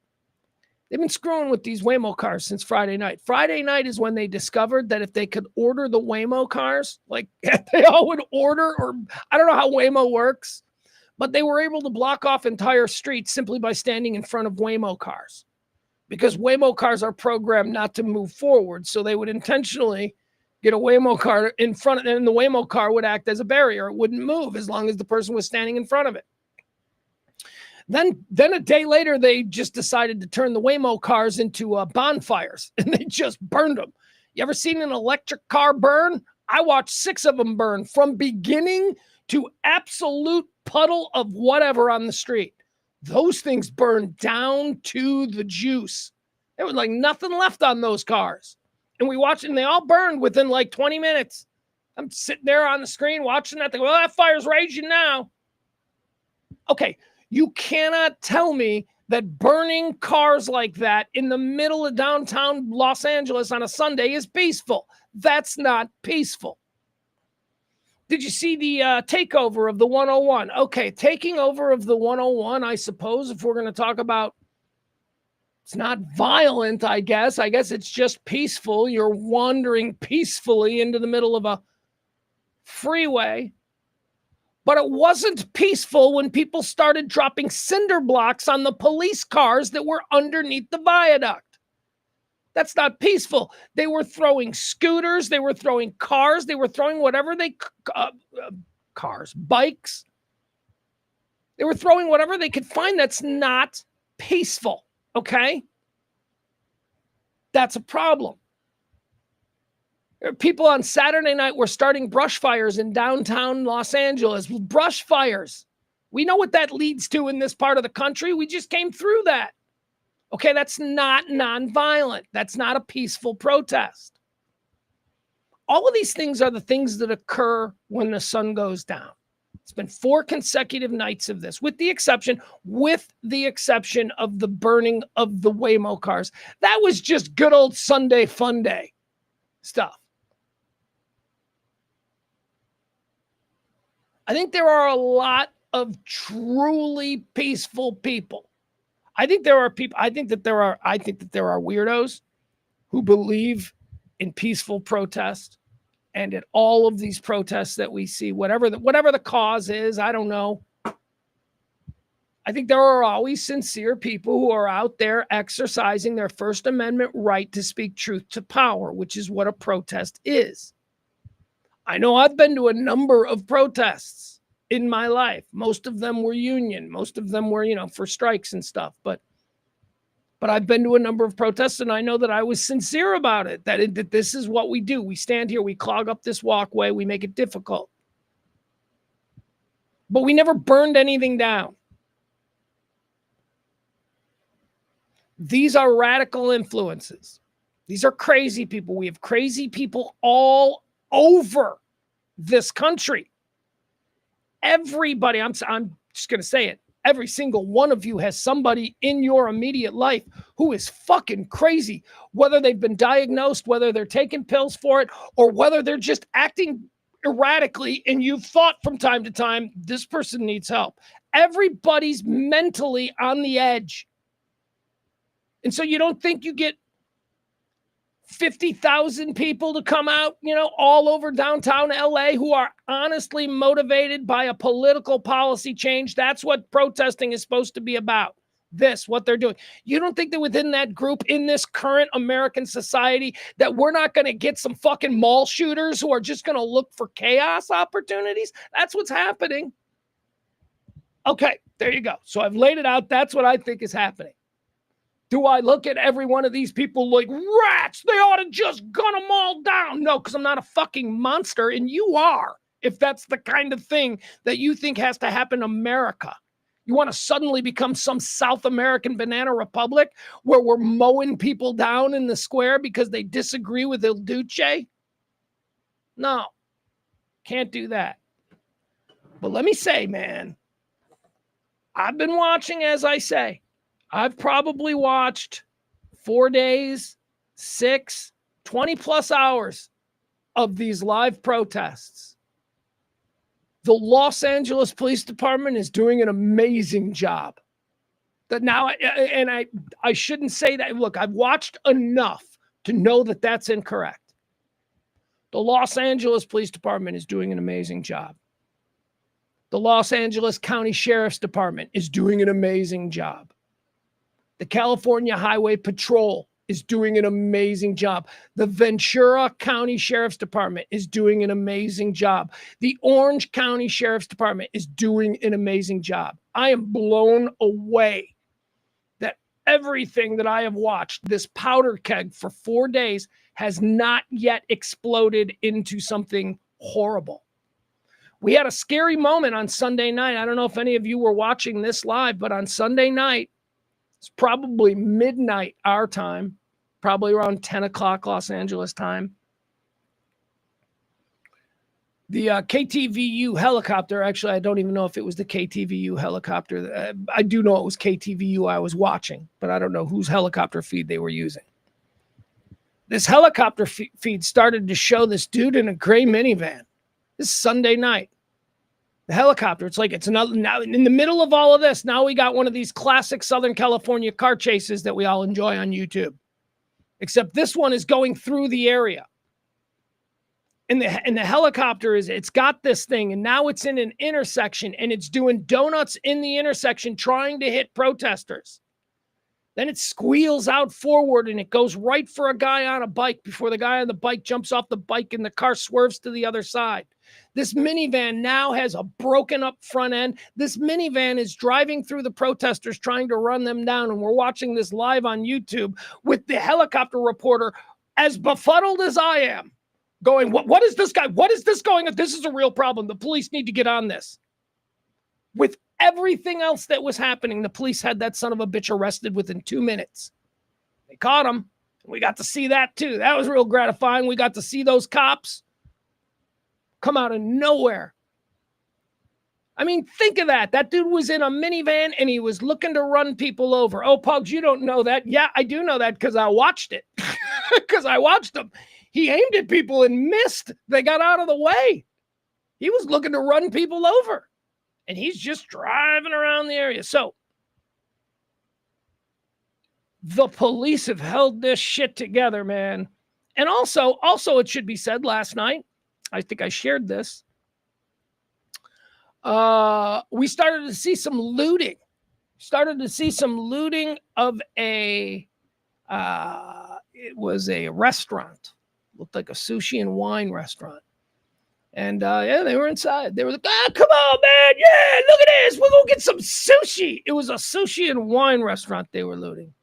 screwing with these Waymo cars since Friday night. Friday night is when they discovered that if they could order the Waymo cars, like they all would order, or I don't know how Waymo works, but they were able to block off entire streets simply by standing in front of Waymo cars, because Waymo cars are programmed not to move forward. So they would intentionally get a Waymo car in front of them, and the Waymo car would act as a barrier. It wouldn't move as long as the person was standing in front of it. Then a day later, they just decided to turn the Waymo cars into bonfires, and they just burned them. You ever seen an electric car burn? I watched 6 of them burn from beginning to absolute puddle of whatever on the street. Those things burned down to the juice. There was like nothing left on those cars. And we watched, and they all burned within like 20 minutes. I'm sitting there on the screen watching that. They go, well, that fire's raging now. Okay, you cannot tell me that burning cars like that in the middle of downtown Los Angeles on a Sunday is peaceful. That's not peaceful. Did you see the takeover of the 101? Okay, taking over of the 101, I suppose, if we're going to talk about, it's not violent, I guess. I guess it's just peaceful. You're wandering peacefully into the middle of a freeway. But it wasn't peaceful when people started dropping cinder blocks on the police cars that were underneath the viaduct. That's not peaceful. They were throwing scooters. They were throwing cars. They were throwing whatever cars, bikes. They were throwing whatever they could find. That's not peaceful, okay? That's a problem. People on Saturday night were starting brush fires in downtown Los Angeles. Brush fires. We know what that leads to in this part of the country. We just came through that. Okay, that's not nonviolent. That's not a peaceful protest. All of these things are the things that occur when the sun goes down. It's been 4 consecutive nights of this, with the exception of the burning of the Waymo cars. That was just good old Sunday fun day stuff. I think there are a lot of truly peaceful people. I think there are weirdos who believe in peaceful protest and at all of these protests that we see, whatever the cause is, I don't know. I think there are always sincere people who are out there exercising their First Amendment right to speak truth to power, which is what a protest is. I know I've been to a number of protests in my life. Most of them were union. Most of them were, for strikes and stuff. But I've been to a number of protests, and I know that I was sincere about it, that this is what we do. We stand here, we clog up this walkway, we make it difficult. But we never burned anything down. These are radical influences. These are crazy people. We have crazy people all over this country. Everybody, I'm just going to say it. Every single one of you has somebody in your immediate life who is fucking crazy, whether they've been diagnosed, whether they're taking pills for it, or whether they're just acting erratically, and you've thought from time to time, this person needs help. Everybody's mentally on the edge. And so you don't think you get 50,000 people to come out, all over downtown LA who are honestly motivated by a political policy change. That's what protesting is supposed to be about. What they're doing. You don't think that within that group, in this current American society, that we're not going to get some fucking mall shooters who are just going to look for chaos opportunities? That's what's happening. Okay, there you go. So I've laid it out. That's what I think is happening. Do I look at every one of these people like rats? They ought to just gun them all down. No, because I'm not a fucking monster, and you are, if that's the kind of thing that you think has to happen in America. You want to suddenly become some South American banana republic where we're mowing people down in the square because they disagree with Il Duce? No, can't do that. But let me say, man, I've been watching, as I say. I've probably watched 4 days, 6, 20 plus hours of these live protests. The Los Angeles Police Department is doing an amazing job. That now, and I shouldn't say that. Look, I've watched enough to know that that's incorrect. The Los Angeles Police Department is doing an amazing job. The Los Angeles County Sheriff's Department is doing an amazing job. The California Highway Patrol is doing an amazing job. The Ventura County Sheriff's Department is doing an amazing job. The Orange County Sheriff's Department is doing an amazing job. I am blown away that everything that I have watched, this powder keg for 4 days, has not yet exploded into something horrible. We had a scary moment on Sunday night. I don't know if any of you were watching this live, but on Sunday night, it's probably midnight our time, probably around 10 o'clock Los Angeles time. The KTVU helicopter, actually, I don't even know if it was the KTVU helicopter. I do know it was KTVU I was watching, but I don't know whose helicopter feed they were using. This helicopter feed started to show this dude in a gray minivan. This is Sunday night. The helicopter, it's like it's another, now in the middle of all of this, now we got one of these classic Southern California car chases that we all enjoy on YouTube. Except this one is going through the area. And the helicopter it's got this thing, and now it's in an intersection, and it's doing donuts in the intersection trying to hit protesters. Then it squeals out forward, and it goes right for a guy on a bike before the guy on the bike jumps off the bike and the car swerves to the other side. This minivan now has a broken up front end. This minivan is driving through the protesters trying to run them down, and we're watching this live on YouTube with the helicopter reporter as befuddled as I am, going, what is this guy? What is this going on? This is a real problem. The police need to get on this. With everything else that was happening, the police had that son of a bitch arrested within 2 minutes. They caught him. We got to see that too. That was real gratifying. We got to see those cops come out of nowhere. I mean, think of that. That dude was in a minivan and he was looking to run people over. Oh, Pugs, you don't know that. Yeah, I do know that because I watched it. Because I watched him. He aimed at people and missed. They got out of the way. He was looking to run people over. And he's just driving around the area. So the police have held this shit together, man. And also it should be said, last night, I think I shared this. We started to see some looting. Of a, it was a restaurant. Looked like a sushi and wine restaurant. And yeah, they were inside. They were like, come on, man. Yeah, look at this. We're going to get some sushi. It was a sushi and wine restaurant they were looting.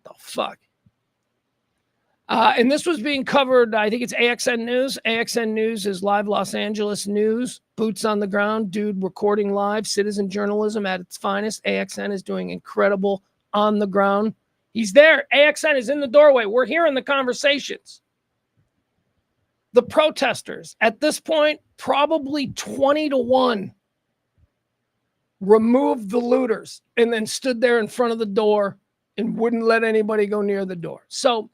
The fuck? And this was being covered, I think it's AXN News. AXN News is live Los Angeles news. Boots on the ground, dude recording live. Citizen journalism at its finest. AXN is doing incredible on the ground. He's there. AXN is in the doorway. We're hearing the conversations. The protesters, at this point, probably 20-1, removed the looters and then stood there in front of the door and wouldn't let anybody go near the door. So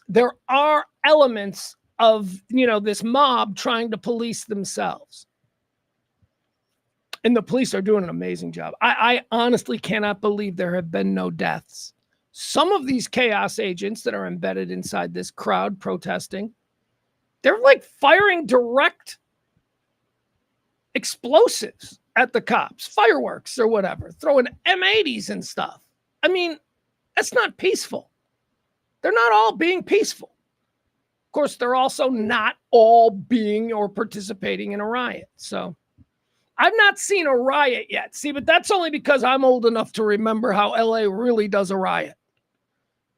there are elements of, this mob trying to police themselves. And the police are doing an amazing job. I honestly cannot believe there have been no deaths. Some of these chaos agents that are embedded inside this crowd protesting, they're like firing direct explosives at the cops, fireworks or whatever, throwing M80s and stuff. I mean, that's not peaceful. They're not all being peaceful. Of course, they're also not all being or participating in a riot. So I've not seen a riot yet. See, but that's only because I'm old enough to remember how LA really does a riot.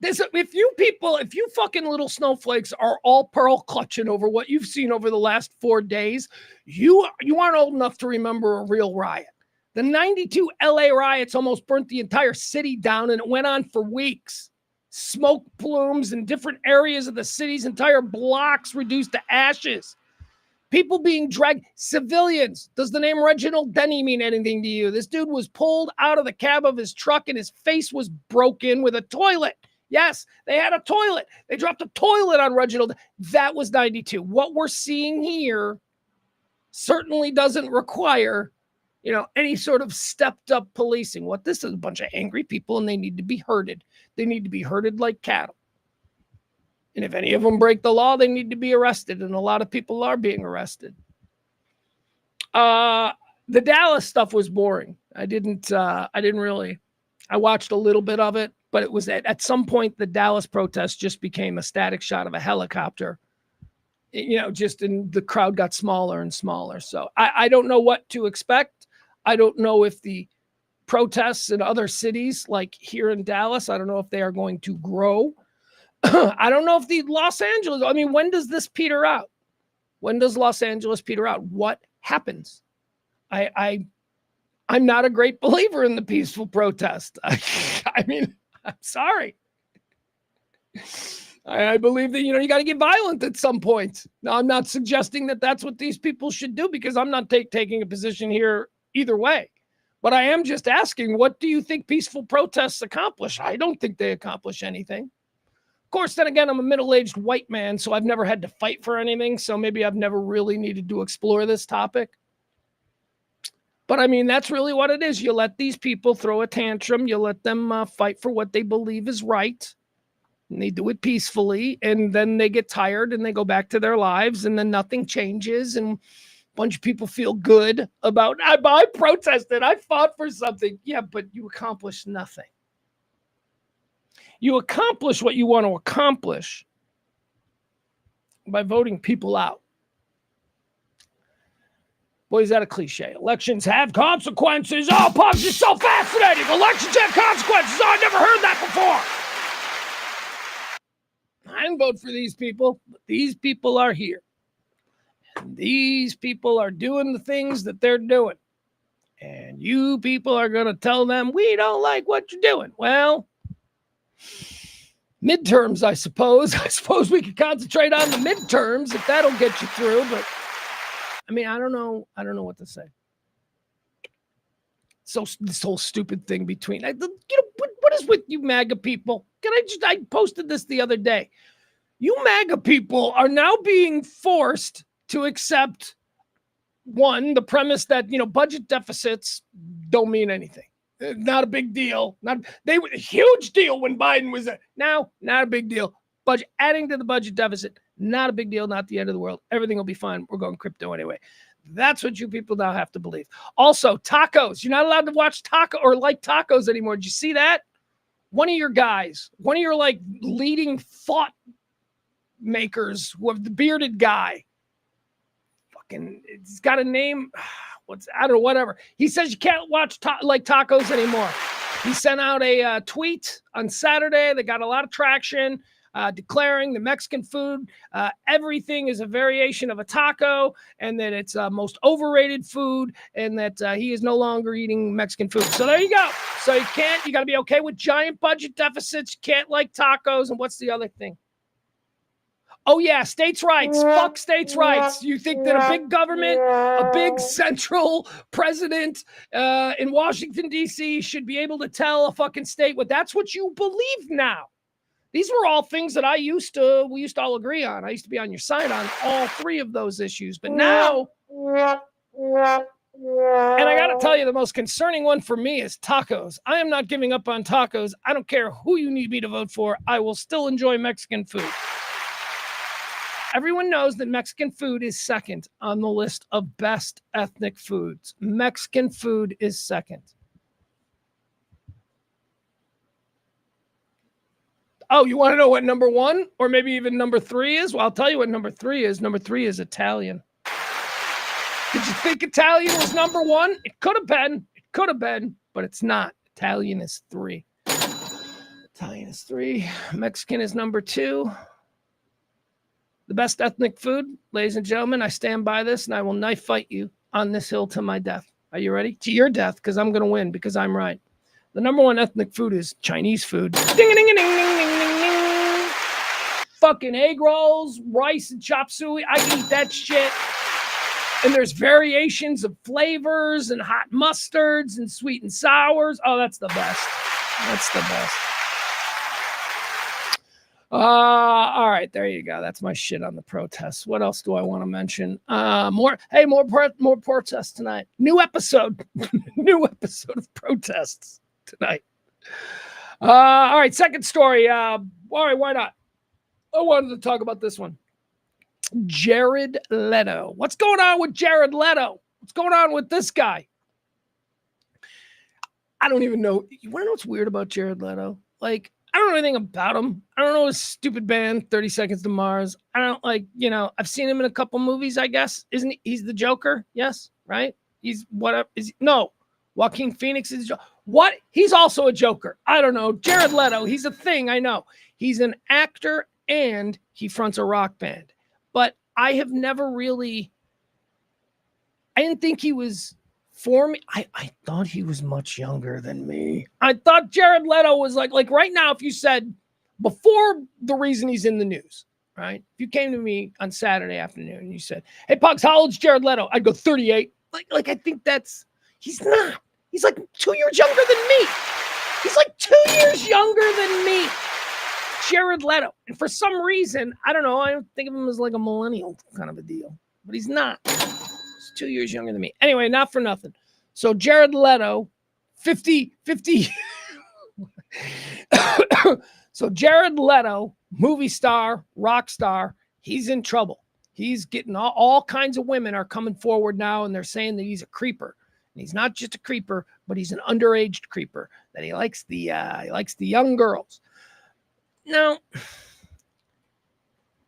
If you fucking little snowflakes are all pearl clutching over what you've seen over the last 4 days, you aren't old enough to remember a real riot. The 92 LA riots almost burnt the entire city down, and it went on for weeks. Smoke plumes in different areas of the city's entire blocks reduced to ashes. People being dragged, civilians. Does the name Reginald Denny mean anything to you? This dude was pulled out of the cab of his truck and his face was broken with a toilet. Yes, they had a toilet. They dropped a toilet on Reginald. That was 92. What we're seeing here certainly doesn't require, any sort of stepped up policing. What this is a bunch of angry people, and they need to be herded. They need to be herded like cattle. And if any of them break the law, they need to be arrested. And a lot of people are being arrested. The Dallas stuff was boring. I watched a little bit of it, but it was at some point, the Dallas protest just became a static shot of a helicopter, just and the crowd got smaller and smaller. So I don't know what to expect. I don't know if the protests in other cities, like here in Dallas, I don't know if they are going to grow. I don't know if the Los Angeles, when does this peter out? When does Los Angeles peter out? What happens? I'm not a great believer in the peaceful protest. I'm sorry. I believe that, you got to get violent at some point. Now, I'm not suggesting that that's what these people should do, because I'm not taking a position here either way. But I am just asking, what do you think peaceful protests accomplish? I don't think they accomplish anything. Of course, then again, I'm a middle-aged white man, so I've never had to fight for anything. So maybe I've never really needed to explore this topic. But that's really what it is. You let these people throw a tantrum. You let them fight for what they believe is right. And they do it peacefully. And then they get tired and they go back to their lives. And then nothing changes. And a bunch of people feel good about, I protested. I fought for something. Yeah, but you accomplished nothing. You accomplish what you want to accomplish by voting people out. Boy, is that a cliche. Elections have consequences. Oh, Pugs, it's so fascinating. Elections have consequences. Oh, I never heard that before. I didn't vote for these people, but these people are here. And these people are doing the things that they're doing. And you people are going to tell them, we don't like what you're doing. Well, midterms, I suppose. I suppose we could concentrate on the midterms if that'll get you through, but I don't know what to say. So this whole stupid thing between, what is with you MAGA people? I posted this the other day. You MAGA people are now being forced to accept, one, the premise that, budget deficits don't mean anything. Not a big deal. They were a huge deal when Biden was there. Now, not a big deal. Budget, adding to the budget deficit, not a big deal, not the end of the world. Everything will be fine. We're going crypto anyway. That's what you people now have to believe. Also, tacos. You're not allowed to watch taco or like tacos anymore. Did you see that? One of your guys, one of your leading thought makers, the bearded guy, it's got a name. Whatever. He says you can't watch tacos anymore. He sent out a tweet on Saturday that got a lot of traction. Declaring the Mexican food, everything is a variation of a taco, and that it's most overrated food, and that he is no longer eating Mexican food. So there you go. So you got to be okay with giant budget deficits. You can't like tacos. And what's the other thing? Oh, yeah, states' rights. Fuck states' rights. You think that a big government, a big central president in Washington, D.C. should be able to tell a fucking state that's what you believe now. These were all things that we used to all agree on. I used to be on your side on all three of those issues. But now, and I got to tell you, the most concerning one for me is tacos. I am not giving up on tacos. I don't care who you need me to vote for. I will still enjoy Mexican food. Everyone knows that Mexican food is second on the list of best ethnic foods. Mexican food is second. Oh, you want to know what number one or maybe even number three is? Well, I'll tell you what number three is. Number three is Italian. Did you think Italian was number one? It could have been. It could have been, but it's not. Italian is 3. Italian is 3. Mexican is number 2. The best ethnic food, ladies and gentlemen, I stand by this, and I will knife fight you on this hill to my death. Are you ready? To your death, because I'm going to win, because I'm right. The number 1 ethnic food is Chinese food. Ding-a-ding-a-ding-ding-ding-ding-ding. Fucking egg rolls, rice and chop suey. I can eat that shit. And there's variations of flavors and hot mustards and sweet and sours. Oh, that's the best. That's the best. All right, there you go. That's my shit on the protests. What else do I want to mention? More protests tonight. New episode. New episode of protests tonight. All right, second story. All right, why not? I wanted to talk about this one. Jared Leto. What's going on with Jared Leto? What's going on with this guy? I don't even know. You want to know what's weird about Jared Leto? Like, I don't know anything about him. I don't know his stupid band, 30 Seconds to Mars. I don't I've seen him in a couple movies, I guess. Isn't he? He's the Joker? Yes, right? He's what? No. Joaquin Phoenix is what? He's also a Joker. I don't know. Jared Leto, he's a thing, I know. He's an actor and he fronts a rock band. But I have never really, I didn't think he was for me. I thought he was much younger than me. I thought Jared Leto was like right now, if you said before the reason he's in the news, right? If you came to me on Saturday afternoon and you said, hey, Pugs, how old's Jared Leto? I'd go 38. Like I think he's not. He's like 2 years younger than me. He's like 2 years younger than me. Jared Leto. And for some reason, I don't know, I don't think of him as like a millennial kind of a deal. But he's not. He's 2 years younger than me. Anyway, not for nothing. So Jared Leto, 50. So Jared Leto, movie star, rock star, he's in trouble. He's getting all kinds of women are coming forward now, and they're saying that he's a creeper. And he's not just a creeper, but he's an underage creeper. That he likes the young girls. Now,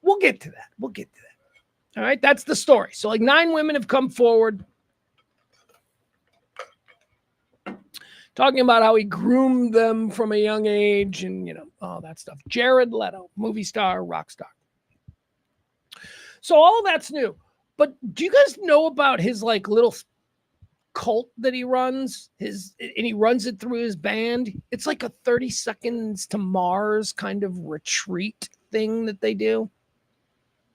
we'll get to that. All right, that's the story. So 9 women have come forward talking about how he groomed them from a young age and, all that stuff. Jared Leto, movie star, rock star. So all of that's new. But do you guys know about his little cult that he runs? And he runs it through his band. It's like a 30 Seconds to Mars kind of retreat thing that they do.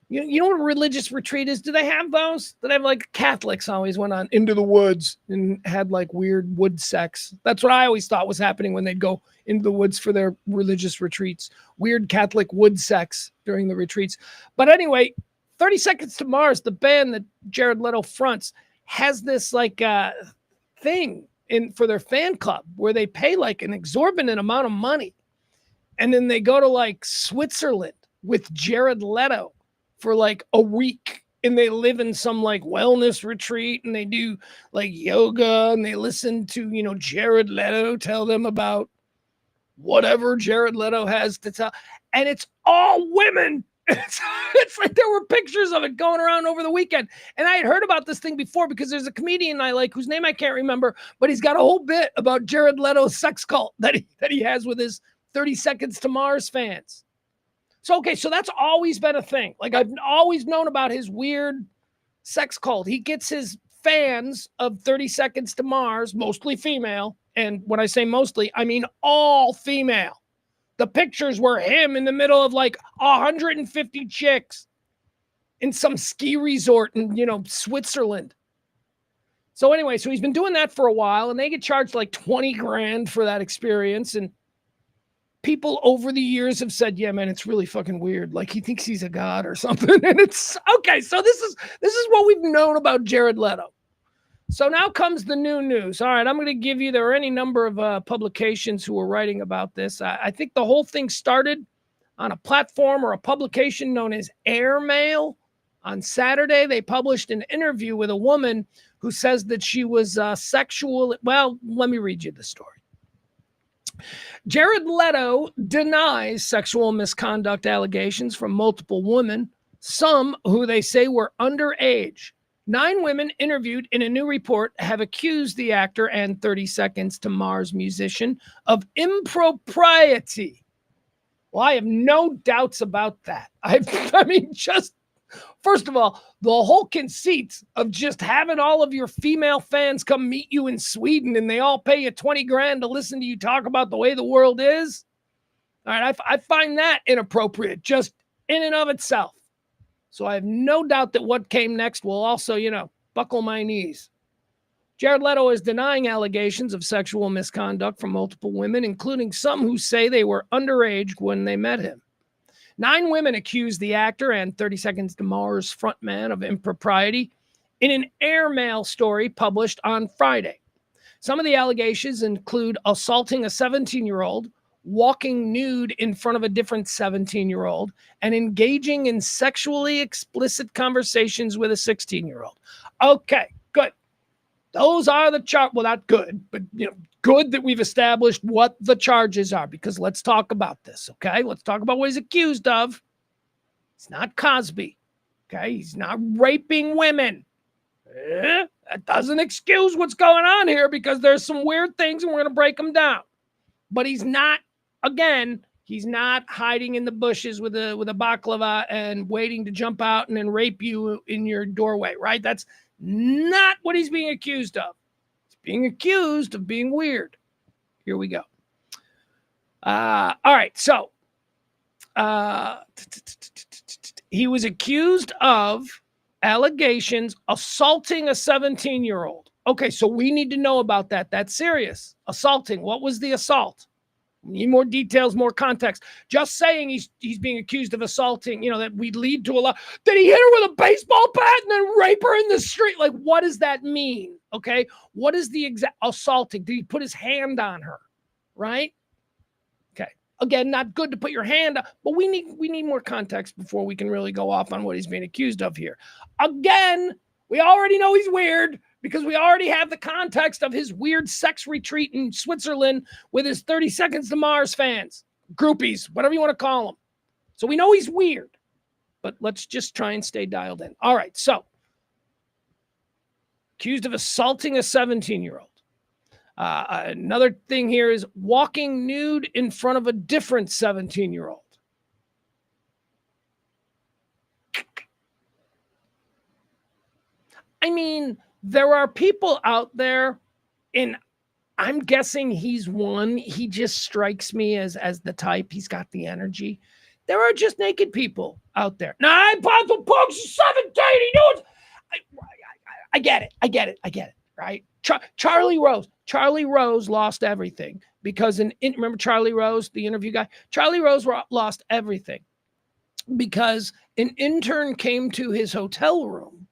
You know what a religious retreat is? Do they have those? That have Catholics always went on into the woods and had weird wood sex. That's what I always thought was happening when they'd go into the woods for their religious retreats. Weird Catholic wood sex during the retreats. But anyway, 30 Seconds to Mars, the band that Jared Leto fronts, has this thing for their fan club where they pay an exorbitant amount of money. And then they go to Switzerland with Jared Leto for a week, and they live in some wellness retreat, and they do yoga, and they listen to, Jared Leto tell them about whatever Jared Leto has to tell. And it's all women. It's there were pictures of it going around over the weekend. And I had heard about this thing before because there's a comedian I like whose name I can't remember, but he's got a whole bit about Jared Leto's sex cult that he has with his 30 Seconds to Mars fans. So, okay, so that's always been a thing. I've always known about his weird sex cult. He gets his fans of 30 Seconds to Mars, mostly female. And when I say mostly, I mean all female. The pictures were him in the middle of 150 chicks in some ski resort in, Switzerland. So anyway, so he's been doing that for a while, and they get charged $20 grand for that experience. And people over the years have said, yeah, man, it's really fucking weird. He thinks he's a god or something. And it's okay. So this is what we've known about Jared Leto. So now comes the new news. All right, I'm going to give you, there are any number of publications who are writing about this. I think the whole thing started on a platform or a publication known as Airmail. On Saturday, they published an interview with a woman who says that she was sexual. Well, let me read you the story. Jared Leto denies sexual misconduct allegations from multiple women, some who they say were underage. 9 women interviewed in a new report have accused the actor and 30 Seconds to Mars musician of impropriety. Well, I have no doubts about that. I mean, just first of all, the whole conceit of just having all of your female fans come meet you in Sweden and they all pay you 20 grand to listen to you talk about the way the world is. All right, I find that inappropriate just in and of itself. So I have no doubt that what came next will also, buckle my knees. Jared Leto is denying allegations of sexual misconduct from multiple women, including some who say they were underage when they met him. 9 women accused the actor and 30 Seconds to Mars frontman of impropriety in an airmail story published on Friday. Some of the allegations include assaulting a 17-year-old, walking nude in front of a different 17-year-old, and engaging in sexually explicit conversations with a 16-year-old. Okay, good. Those are the well, not good, but good that we've established what the charges are, because let's talk about this, okay? Let's talk about what he's accused of. It's not Cosby, okay? He's not raping women. That doesn't excuse what's going on here, because there's some weird things and we're going to break them down. But he's not, again, he's not hiding in the bushes with a baklava and waiting to jump out and then rape you in your doorway, right? That's not what he's being accused of. He's being accused of being weird. Here we go. All right. So he was accused of allegations assaulting a 17-year-old. Okay, so we need to know about that. That's serious. Assaulting. What was the assault? We need more details, more context. Just saying he's being accused of assaulting, that would lead to a lot. Did he hit her with a baseball bat and then rape her in the street? Like, what does that mean? Okay, what is the exact assaulting? Did he put his hand on her? Right? Okay. Again, not good to put your hand on, but we need more context before we can really go off on what he's being accused of here. Again, we already know he's weird, because we already have the context of his weird sex retreat in Switzerland with his 30 Seconds to Mars fans, groupies, whatever you want to call them. So we know he's weird, but let's just try and stay dialed in. All right, so accused of assaulting a 17-year-old. Another thing here is walking nude in front of a different 17-year-old. I mean, there are people out there, and I'm guessing he's one. He just strikes me as the type. He's got the energy. There are just naked people out there. Now, I'm Pugs 17. He knows. I get it. Right? Charlie Rose lost everything because remember Charlie Rose, the interview guy? Charlie Rose lost everything because an intern came to his hotel room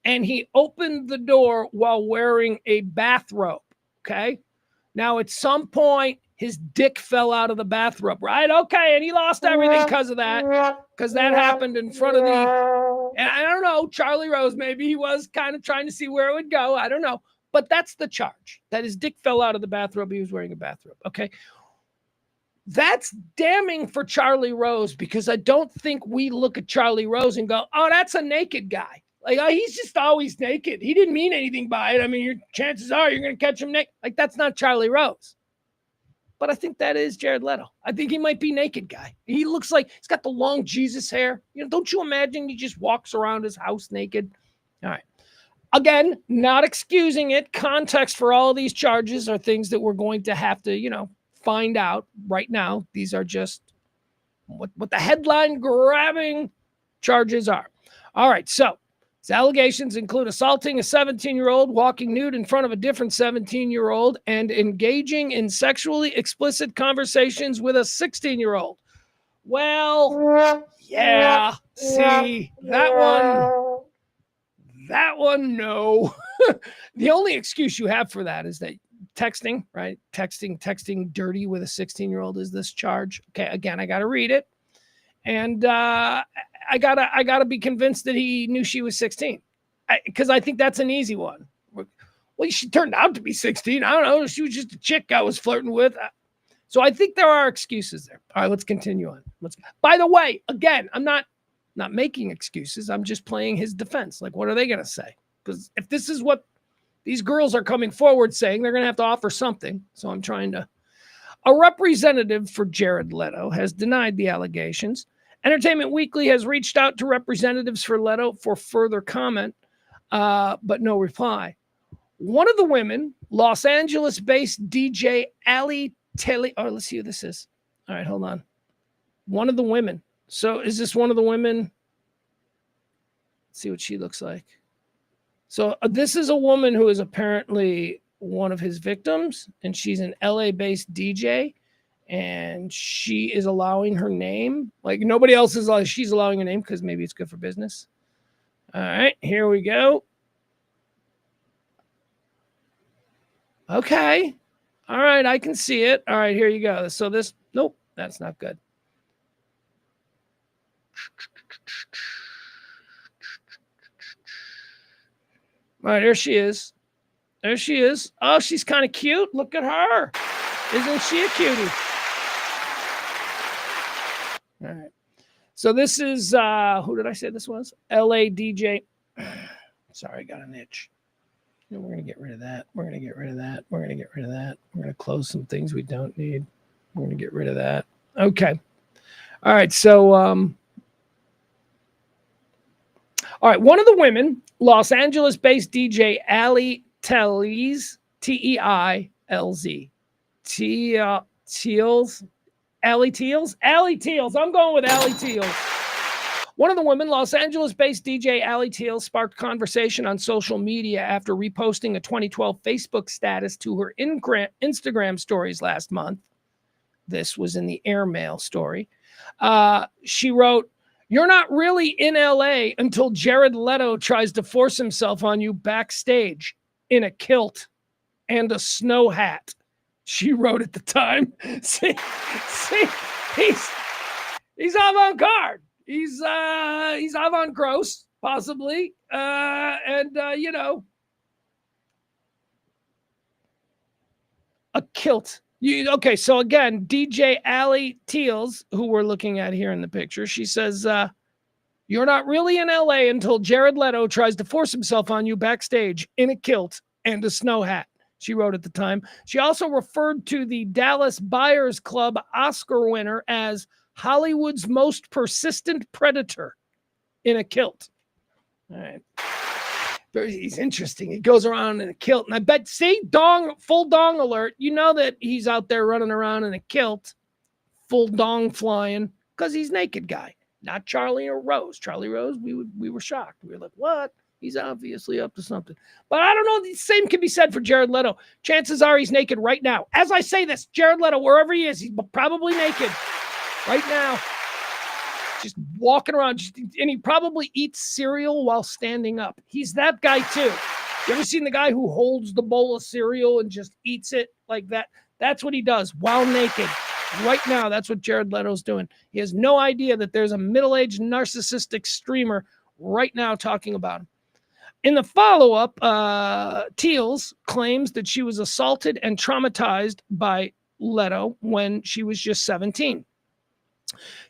and he opened the door while wearing a bathrobe, okay? Now, at some point, his dick fell out of the bathrobe, right? Okay, and he lost everything because of that, because that happened in front of and I don't know, Charlie Rose, maybe he was kind of trying to see where it would go. I don't know. But that's the charge, that his dick fell out of the bathrobe. He was wearing a bathrobe, okay? That's damning for Charlie Rose, because I don't think we look at Charlie Rose and go, oh, that's a naked guy. Like, he's just always naked. He didn't mean anything by it. I mean, your chances are you're going to catch him naked. Like, that's not Charlie Rose. But I think that is Jared Leto. I think he might be naked guy. He looks like he's got the long Jesus hair. Don't you imagine he just walks around his house naked? All right. Again, not excusing it. Context for all of these charges are things that we're going to have to, find out right now. These are just what the headline grabbing charges are. All right. So, his allegations include assaulting a 17-year-old, walking nude in front of a different 17-year-old, and engaging in sexually explicit conversations with a 16-year-old. Well, yeah, see, that one, no. The only excuse you have for that is that texting, right? Texting dirty with a 16-year-old is this charge. Okay, again, I got to read it. And I gotta be convinced that he knew she was 16, because I think that's an easy one. Well, she turned out to be 16. I don't know. She was just a chick I was flirting with. So I think there are excuses there. All right, let's continue on. By the way, again, I'm not making excuses. I'm just playing his defense. Like, what are they gonna say? Because if this is what these girls are coming forward saying, they're going to have to offer something. So I'm trying to. A representative for Jared Leto has denied the allegations. Entertainment Weekly has reached out to representatives for Leto for further comment, but no reply. One of the women, Los Angeles-based DJ Ali Telly. Oh, let's see who this is. All right, hold on. One of the women. So is this one of the women? Let's see what she looks like. So this is a woman who is apparently one of his victims, and she's an LA-based DJ, and she is allowing her name. Like nobody else is allowing. She's allowing her name because maybe it's good for business. All right, here we go. Okay. All right, I can see it. All right, here you go. So this, nope, that's not good. All right, there she is. There she is. Oh, she's kind of cute. Look at her. Isn't she a cutie? All right. So this is, who did I say this was? LA DJ. Sorry, I got an itch. We're going to get rid of that. We're going to get rid of that. We're going to get rid of that. We're going to close some things we don't need. We're going to get rid of that. Okay. All right. So, all right. One of the women, Los Angeles-based DJ Ali Telz, T-E-I-L-Z. Teals. Ali Teals? Ali Teals. I'm going with Ali Teals. One of the women, Los Angeles-based DJ Ali Teals, sparked conversation on social media after reposting a 2012 Facebook status to her Instagram stories last month. This was in the airmail story. She wrote, "You're not really in LA until Jared Leto tries to force himself on you backstage in a kilt and a snow hat." She wrote at the time. See, he's avant-garde. He's avant-gross, possibly. You know, a kilt. Okay, so again, DJ Ali Teals, who we're looking at here in the picture, she says, "You're not really in LA until Jared Leto tries to force himself on you backstage in a kilt and a snow hat." She wrote at the time. She also referred to the Dallas Buyers Club Oscar winner as Hollywood's most persistent predator in a kilt. All right. He's interesting. He goes around in a kilt. And I bet, see, full dong alert. You know that he's out there running around in a kilt, full dong flying, because he's naked guy. Not Charlie or Rose. Charlie Rose, we were shocked. We were like, what? He's obviously up to something. But I don't know. The same can be said for Jared Leto. Chances are he's naked right now. As I say this, Jared Leto, wherever he is, he's probably naked right now. Just walking around. And he probably eats cereal while standing up. He's that guy too. You ever seen the guy who holds the bowl of cereal and just eats it like that? That's what he does while naked. Right now, that's what Jared Leto's doing. He has no idea that there's a middle-aged narcissistic streamer right now talking about him. In the follow-up, Teals claims that she was assaulted and traumatized by Leto when she was just 17.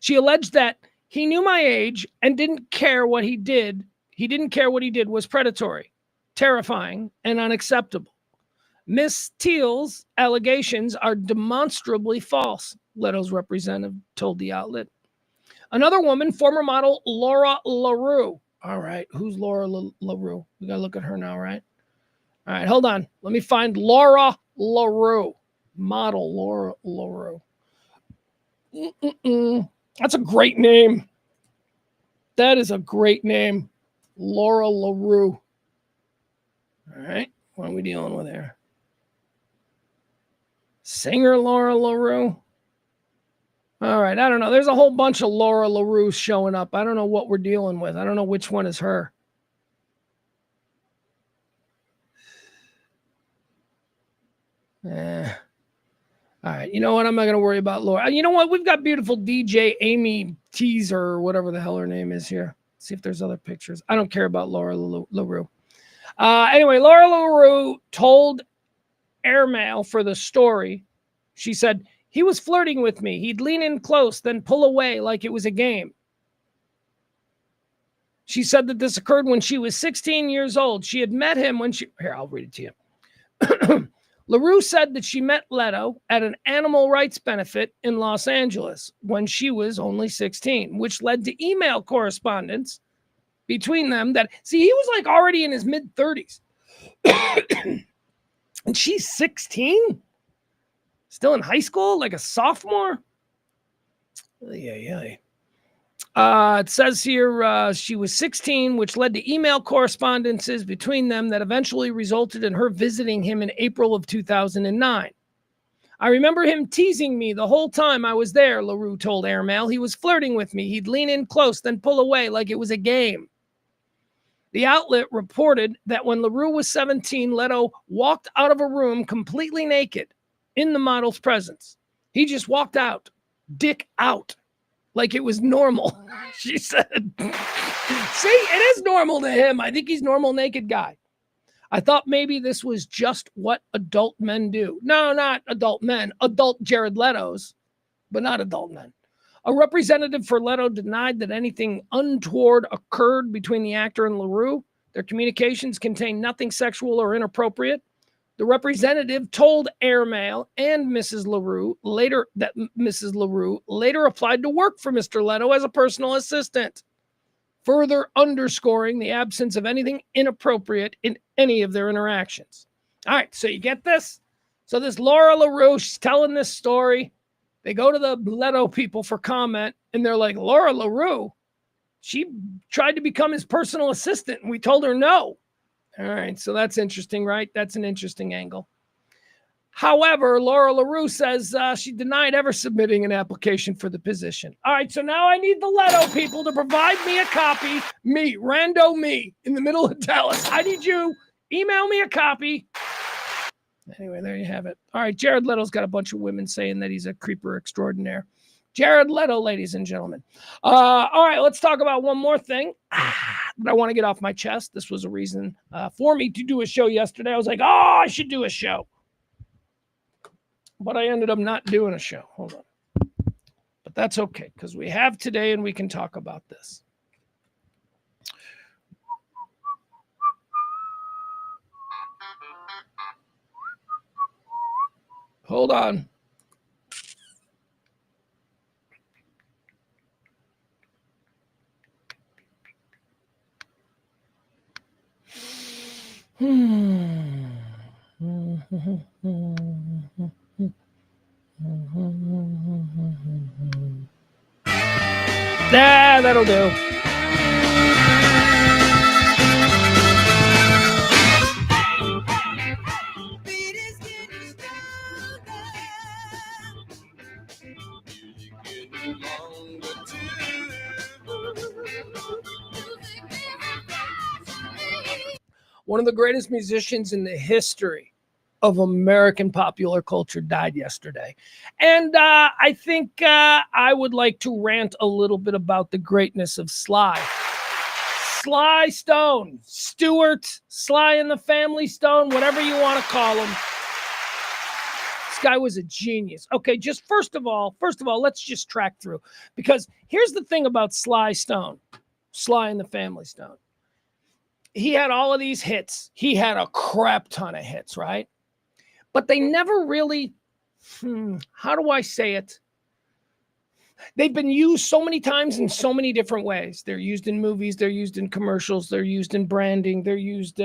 She alleged that he knew my age and didn't care what he did. He didn't care what he did was predatory, terrifying, and unacceptable. Miss Teals' allegations are demonstrably false, Leto's representative told the outlet. Another woman, former model Laura LaRue. All right, who's Laura LaRue? We got to look at her now, right? All right, hold on. Let me find Laura LaRue. Model Laura LaRue. That's a great name. That is a great name. Laura LaRue. All right, what are we dealing with here? Singer Laura LaRue. All right, I don't know. There's a whole bunch of Laura LaRue showing up. I don't know what we're dealing with. I don't know which one is her. All right, you know what? I'm not going to worry about Laura. You know what? We've got beautiful DJ Amy Teaser or whatever the hell her name is here. Let's see if there's other pictures. I don't care about Laura LaRue. Anyway, Laura LaRue told Airmail for the story. She said, "He was flirting with me. He'd lean in close, then pull away like it was a game." She said that this occurred when she was 16 years old. She had met him when here, I'll read it to you. LaRue said that she met Leto at an animal rights benefit in Los Angeles when she was only 16, which led to email correspondence between them that, see, he was like already in his mid 30s. And she's 16? Still in high school, like a sophomore? Yeah. It says here she was 16, which led to email correspondences between them that eventually resulted in her visiting him in April of 2009. I remember him teasing me the whole time I was there, LaRue told Airmail. He was flirting with me. He'd lean in close, then pull away like it was a game. The outlet reported that when LaRue was 17, Leto walked out of a room completely naked in the model's presence. He just walked out, dick out, like it was normal, she said. See, it is normal to him. I think he's normal naked guy. I thought maybe this was just what adult men do. No, not adult men. Adult Jared Leto's, but not adult men. A representative for Leto denied that anything untoward occurred between the actor and LaRue. Their communications contained nothing sexual or inappropriate. The representative told Airmail and Mrs. LaRue later that Mrs. LaRue later applied to work for Mr. Leto as a personal assistant, further underscoring the absence of anything inappropriate in any of their interactions. All right, so you get this? So this Laura LaRue, she's telling this story. They go to the Leto people for comment, and they're like, Laura LaRue, she tried to become his personal assistant, and we told her no. All right, so that's interesting, right? That's an interesting angle. However, Laura LaRue says she denied ever submitting an application for the position. All right, so now I need the Leto people to provide me a copy. Me, rando me, in the middle of Dallas. I need you. Email me a copy. Anyway, there you have it. All right, Jared Leto's got a bunch of women saying that he's a creeper extraordinaire. Jared Leto, ladies and gentlemen. All right, let's talk about one more thing that I want to get off my chest. This was a reason for me to do a show yesterday. I was like, oh, I should do a show. But I ended up not doing a show. Hold on. But that's okay, because we have today and we can talk about this. Hold on. That'll do. One of the greatest musicians in the history of American popular culture died yesterday. And I think I would like to rant a little bit about the greatness of Sly. Sly Stone, Stewart, Sly and the Family Stone, whatever you want to call him. This guy was a genius. Okay, just first of all, let's just track through. Because here's the thing about Sly Stone, Sly and the Family Stone. He had all of these hits. He had a crap ton of hits, right? But they never really, how do I say it? They've been used so many times in so many different ways. They're used in movies. They're used in commercials. They're used in branding. They're used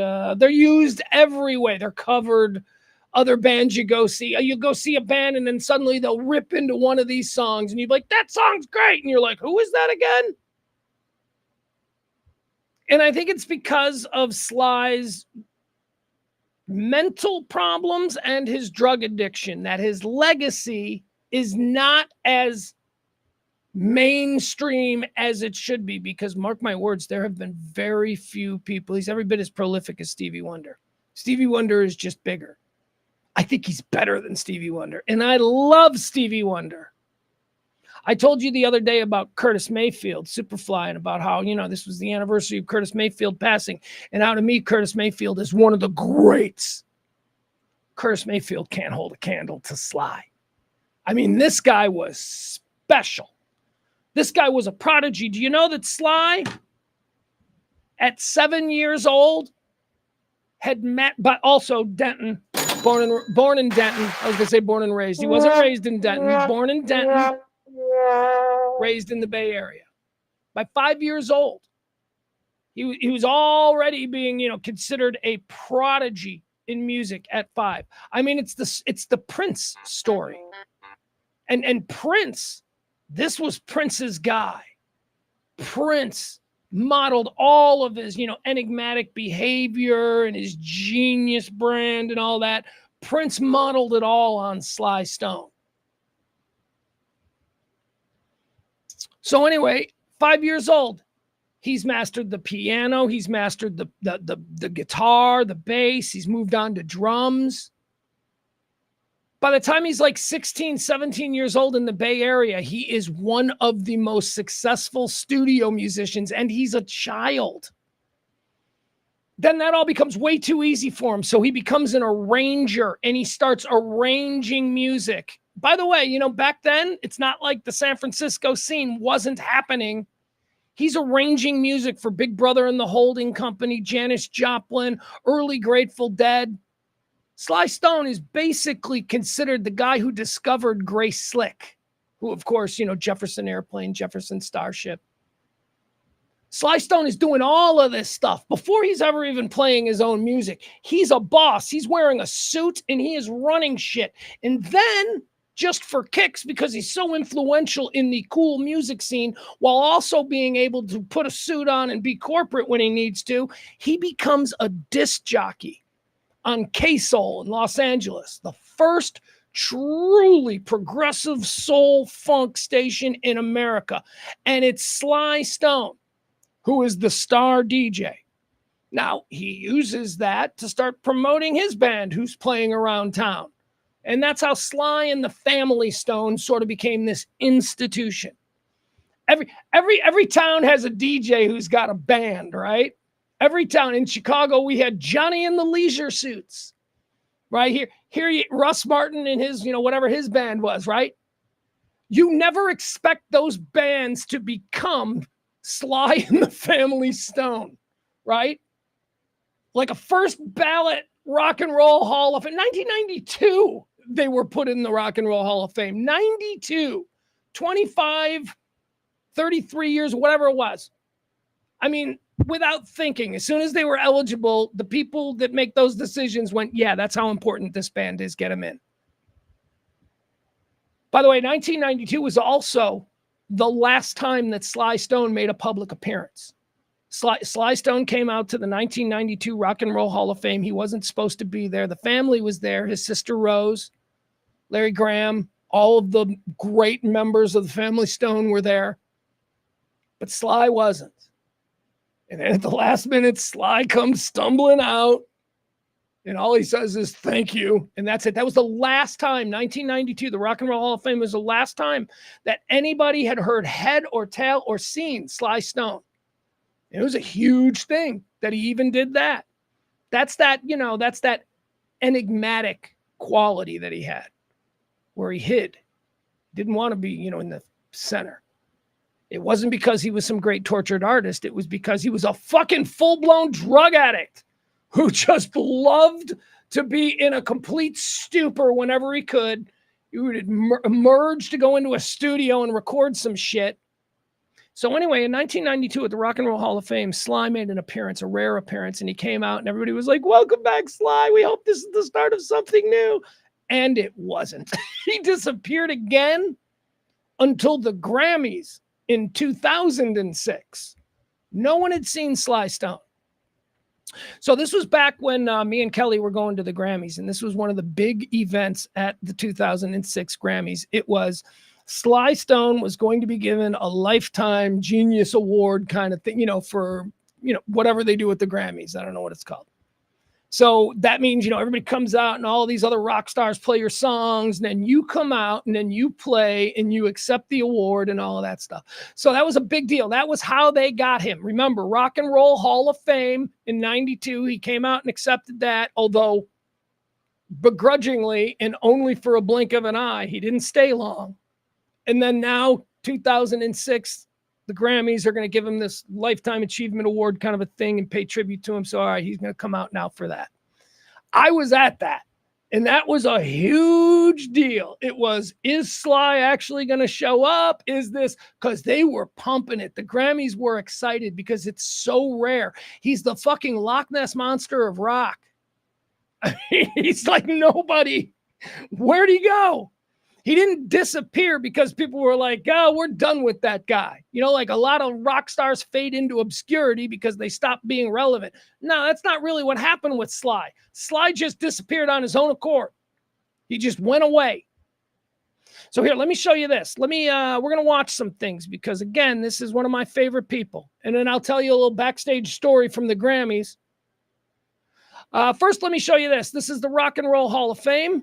every way. They're covered. Other bands you go see a band and then suddenly they'll rip into one of these songs and you're like, that song's great. And you're like, who is that again? And I think it's because of Sly's mental problems and his drug addiction that his legacy is not as mainstream as it should be, because mark my words, there have been very few people. He's every bit as prolific as Stevie Wonder. Stevie Wonder is just bigger. I think he's better than Stevie Wonder. And I love Stevie Wonder. I told you the other day about Curtis Mayfield, Superfly, and about how, this was the anniversary of Curtis Mayfield passing. And out of me, Curtis Mayfield is one of the greats. Curtis Mayfield can't hold a candle to Sly. I mean, this guy was special. This guy was a prodigy. Do you know that Sly At 7 years old, had met, but also Denton, born in Denton. I was going to say born and raised. He wasn't raised in Denton. Born in Denton, raised in the Bay Area. By 5 years old, he was already being, considered a prodigy in music at 5. I mean, it's the Prince story. And Prince, this was Prince's guy. Prince modeled all of his, enigmatic behavior and his genius brand and all that. Prince modeled it all on Sly Stone. So anyway, 5 years old, he's mastered the piano. He's mastered the guitar, the bass. He's moved on to drums. By the time he's like 16, 17 years old in the Bay Area, he is one of the most successful studio musicians, and he's a child. Then that all becomes way too easy for him. So he becomes an arranger, and he starts arranging music. By the way, back then, it's not like the San Francisco scene wasn't happening. He's arranging music for Big Brother and the Holding Company, Janis Joplin, early Grateful Dead. Sly Stone is basically considered the guy who discovered Grace Slick, who, of course, Jefferson Airplane, Jefferson Starship. Sly Stone is doing all of this stuff before he's ever even playing his own music. He's a boss. He's wearing a suit and he is running shit. And then, just for kicks, because he's so influential in the cool music scene, while also being able to put a suit on and be corporate when he needs to, he becomes a disc jockey on K-Soul in Los Angeles, the first truly progressive soul funk station in America. And it's Sly Stone, who is the star DJ. Now, he uses that to start promoting his band, who's playing around town. And that's how Sly and the Family Stone sort of became this institution. Every town has a DJ who's got a band, right? Every town. In Chicago, we had Johnny and the Leisure Suits, right? Here, Russ Martin and his, whatever his band was, right? You never expect those bands to become Sly and the Family Stone, right? Like a first ballot Rock and Roll Hall of Fame. 1992, they were put in the Rock and Roll Hall of Fame. 92, 25, 33 years, whatever it was. I mean, without thinking, as soon as they were eligible, the people that make those decisions went, yeah, that's how important this band is. Get them in. By the way, 1992 was also the last time that Sly Stone made a public appearance. Sly Stone came out to the 1992 Rock and Roll Hall of Fame. He wasn't supposed to be there. The family was there. His sister Rose, Larry Graham, all of the great members of the Family Stone were there. But Sly wasn't. And then at the last minute, Sly comes stumbling out. And all he says is, thank you. And that's it. That was the last time, 1992, the Rock and Roll Hall of Fame was the last time that anybody had heard head or tail or seen Sly Stone. It was a huge thing that he even did that. That's that enigmatic quality that he had, where he hid. Didn't want to be, in the center. It wasn't because he was some great tortured artist. It was because he was a fucking full-blown drug addict who just loved to be in a complete stupor whenever he could. He would emerge to go into a studio and record some shit. So anyway, in 1992 at the Rock and Roll Hall of Fame, Sly made an appearance, a rare appearance, and he came out and everybody was like, welcome back, Sly. We hope this is the start of something new. And it wasn't. He disappeared again until the Grammys in 2006. No one had seen Sly Stone. So this was back when me and Kelly were going to the Grammys, and this was one of the big events at the 2006 Grammys. It was Sly Stone was going to be given a Lifetime Genius Award kind of thing, for, whatever they do with the Grammys. I don't know what it's called. So that means, everybody comes out and all these other rock stars play your songs, and then you come out and then you play and you accept the award and all of that stuff. So that was a big deal. That was how they got him. Remember, Rock and Roll Hall of Fame in 92. He came out and accepted that, although begrudgingly and only for a blink of an eye. He didn't stay long. And then now 2006, the Grammys are going to give him this Lifetime Achievement Award kind of a thing and pay tribute to him. So, all right, he's going to come out now for that. I was at that, and that was a huge deal. It was, is Sly actually going to show up? Is this, because they were pumping it. The Grammys were excited because it's so rare. He's the fucking Loch Ness Monster of rock. He's like nobody. Where'd he go? He didn't disappear because people were like, oh, we're done with that guy. You know, like a lot of rock stars fade into obscurity because they stop being relevant. No, that's not really what happened with Sly. Sly just disappeared on his own accord. He just went away. So here, let me show you this. We're going to watch some things because, again, this is one of my favorite people. And then I'll tell you a little backstage story from the Grammys. First, let me show you this. This is the Rock and Roll Hall of Fame.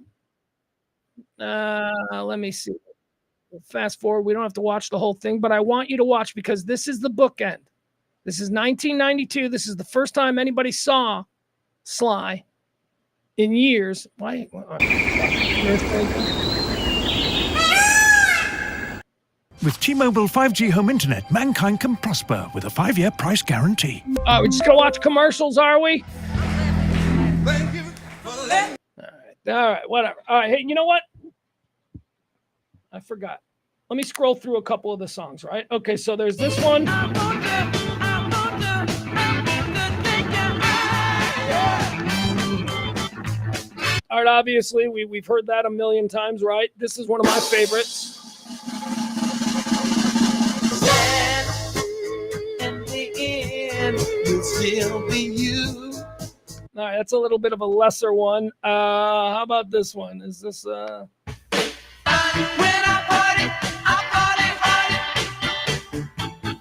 Let me see. Fast forward. We don't have to watch the whole thing, but I want you to watch because this is the bookend. This is 1992. This is the first time anybody saw Sly in years. Why? With T-Mobile 5G home internet, mankind can prosper with a 5-year price guarantee. We're just going to watch commercials, are we? Thank you for that. All right, whatever. All right, hey, you know what? I forgot. Let me scroll through a couple of the songs, right? Okay, so there's this one. All right, obviously, we've heard that a million times, right? This is one of my favorites. In the end, you'll still be you. All right, that's a little bit of a lesser one. How about this one? Is this When I party.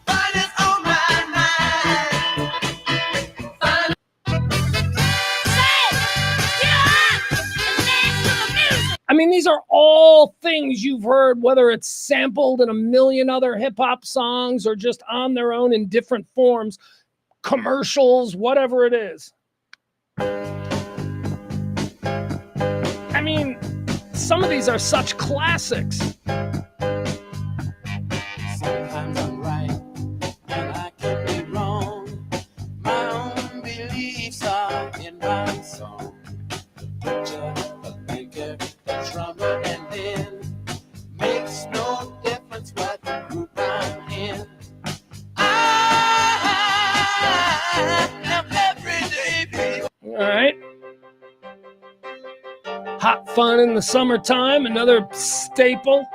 Fun is on my mind. I mean, these are all things you've heard, whether it's sampled in a million other hip-hop songs or just on their own in different forms, commercials, whatever it is. I mean, some of these are such classics. Sometimes I'm right, and I can be wrong. My own beliefs are in my song. The butcher, the banker, the drummer, and then makes no difference what group I'm in. I am everyday people. All right. Hot Fun in the Summertime, another staple.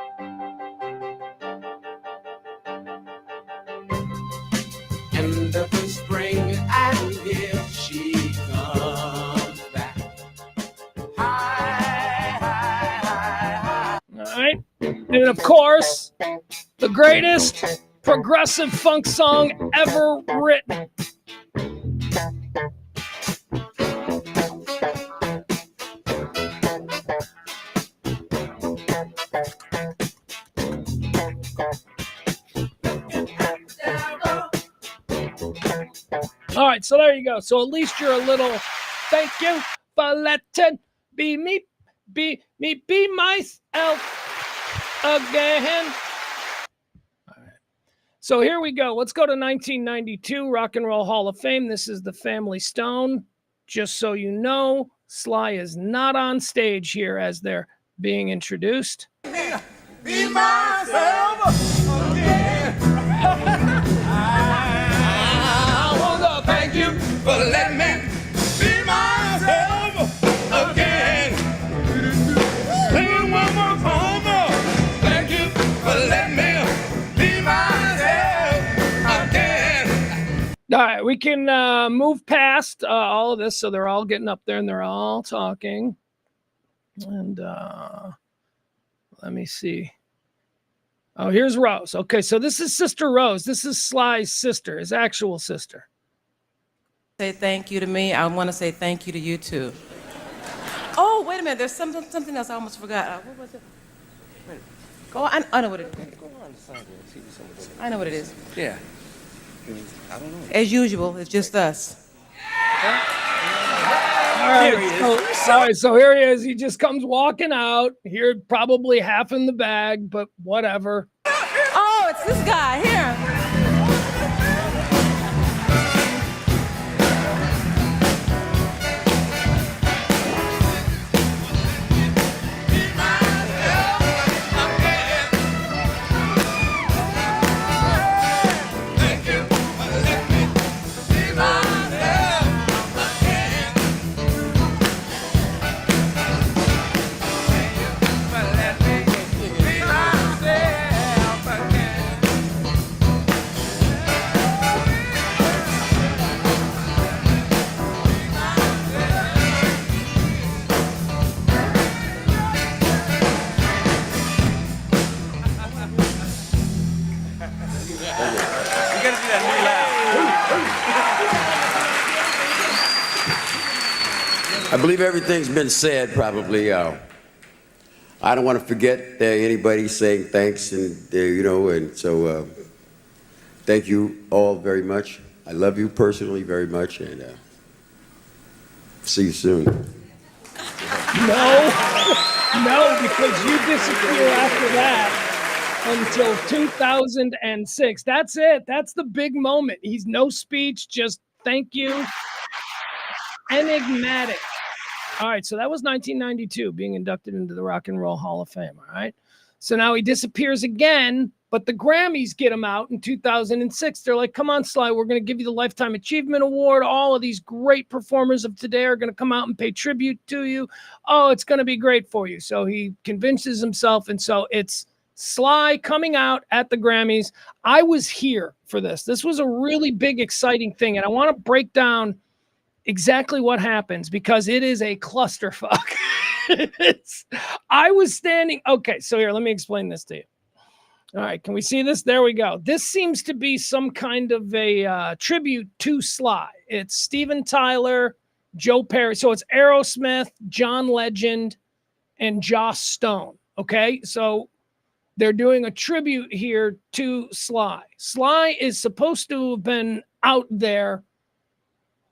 End of the spring, and here she comes back. High. All right. And of course, the greatest progressive funk song ever written. All right, so there you go. So at least you're a little, thank you for letting be myself again. All right. So here we go. Let's go to 1992, Rock and Roll Hall of Fame. This is the Family Stone. Just so you know, Sly is not on stage here as they're being introduced. Be myself again. I want to thank you for letting me be myself again. Sing one more time. Thank you for letting me be myself again. All right, we can move past all of this. So they're all getting up there and they're all talking. And let me see. Oh, here's Rose. Okay, so this is Sister Rose. This is Sly's sister, his actual sister. Say thank you to me. I want to say thank you to you too. Oh, wait a minute. There's something else I almost forgot. What was it? Wait, go on. I know what it is. Go on the side there and see what some of the- I know what it is. Yeah. I don't know. As usual, it's just us. All right, so here he is. He just comes walking out. Here, probably half in the bag, but whatever. Oh, it's this guy here. I believe everything's been said, probably. I don't want to forget anybody saying thanks, and and so thank you all very much. I love you personally very much, and see you soon. No, because you disappear after that until 2006. That's it. That's the big moment. He's no speech, just thank you. Enigmatic. All right, so that was 1992, being inducted into the Rock and Roll Hall of Fame, all right? So now he disappears again, but the Grammys get him out in 2006. They're like, come on, Sly, we're going to give you the Lifetime Achievement Award. All of these great performers of today are going to come out and pay tribute to you. Oh, it's going to be great for you. So he convinces himself, and so it's Sly coming out at the Grammys. I was here for this. This was a really big, exciting thing, and I want to break down exactly what happens because it is a clusterfuck. I was standing. Okay, so here, let me explain this to you. All right, can we see this? There we go. This seems to be some kind of a tribute to Sly. It's Steven Tyler, Joe Perry. So it's Aerosmith, John Legend, and Joss Stone. Okay, so they're doing a tribute here to Sly. Sly is supposed to have been out there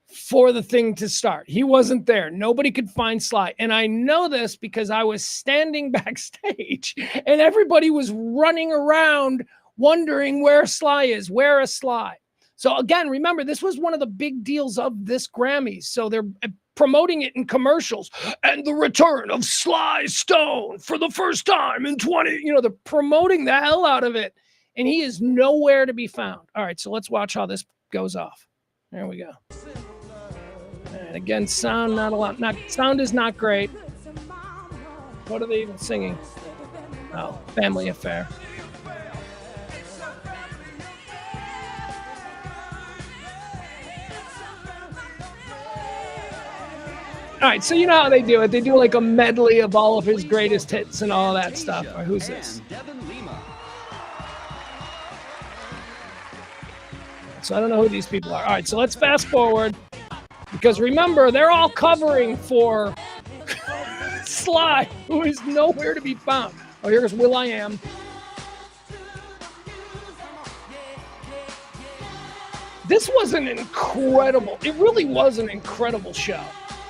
for the thing to start. He wasn't there. Nobody could find Sly. And I know this because I was standing backstage and everybody was running around wondering where Sly is. Where is Sly? So again, remember, this was one of the big deals of this Grammys. So they're promoting it in commercials. And the return of Sly Stone for the first time in 20, they're promoting the hell out of it. And he is nowhere to be found. All right, so let's watch how this goes off. There we go. And again, sound not a lot. Sound is not great. What are they even singing? Oh, Family Affair. All right, so you know how they do it. They do like a medley of all of his greatest hits and all that stuff. All right, who's this? So I don't know who these people are. All right, so let's fast forward. Because remember, they're all covering for Sly, who is nowhere to be found. Oh, here's Will.i.am. This was an incredible, it really was an incredible show.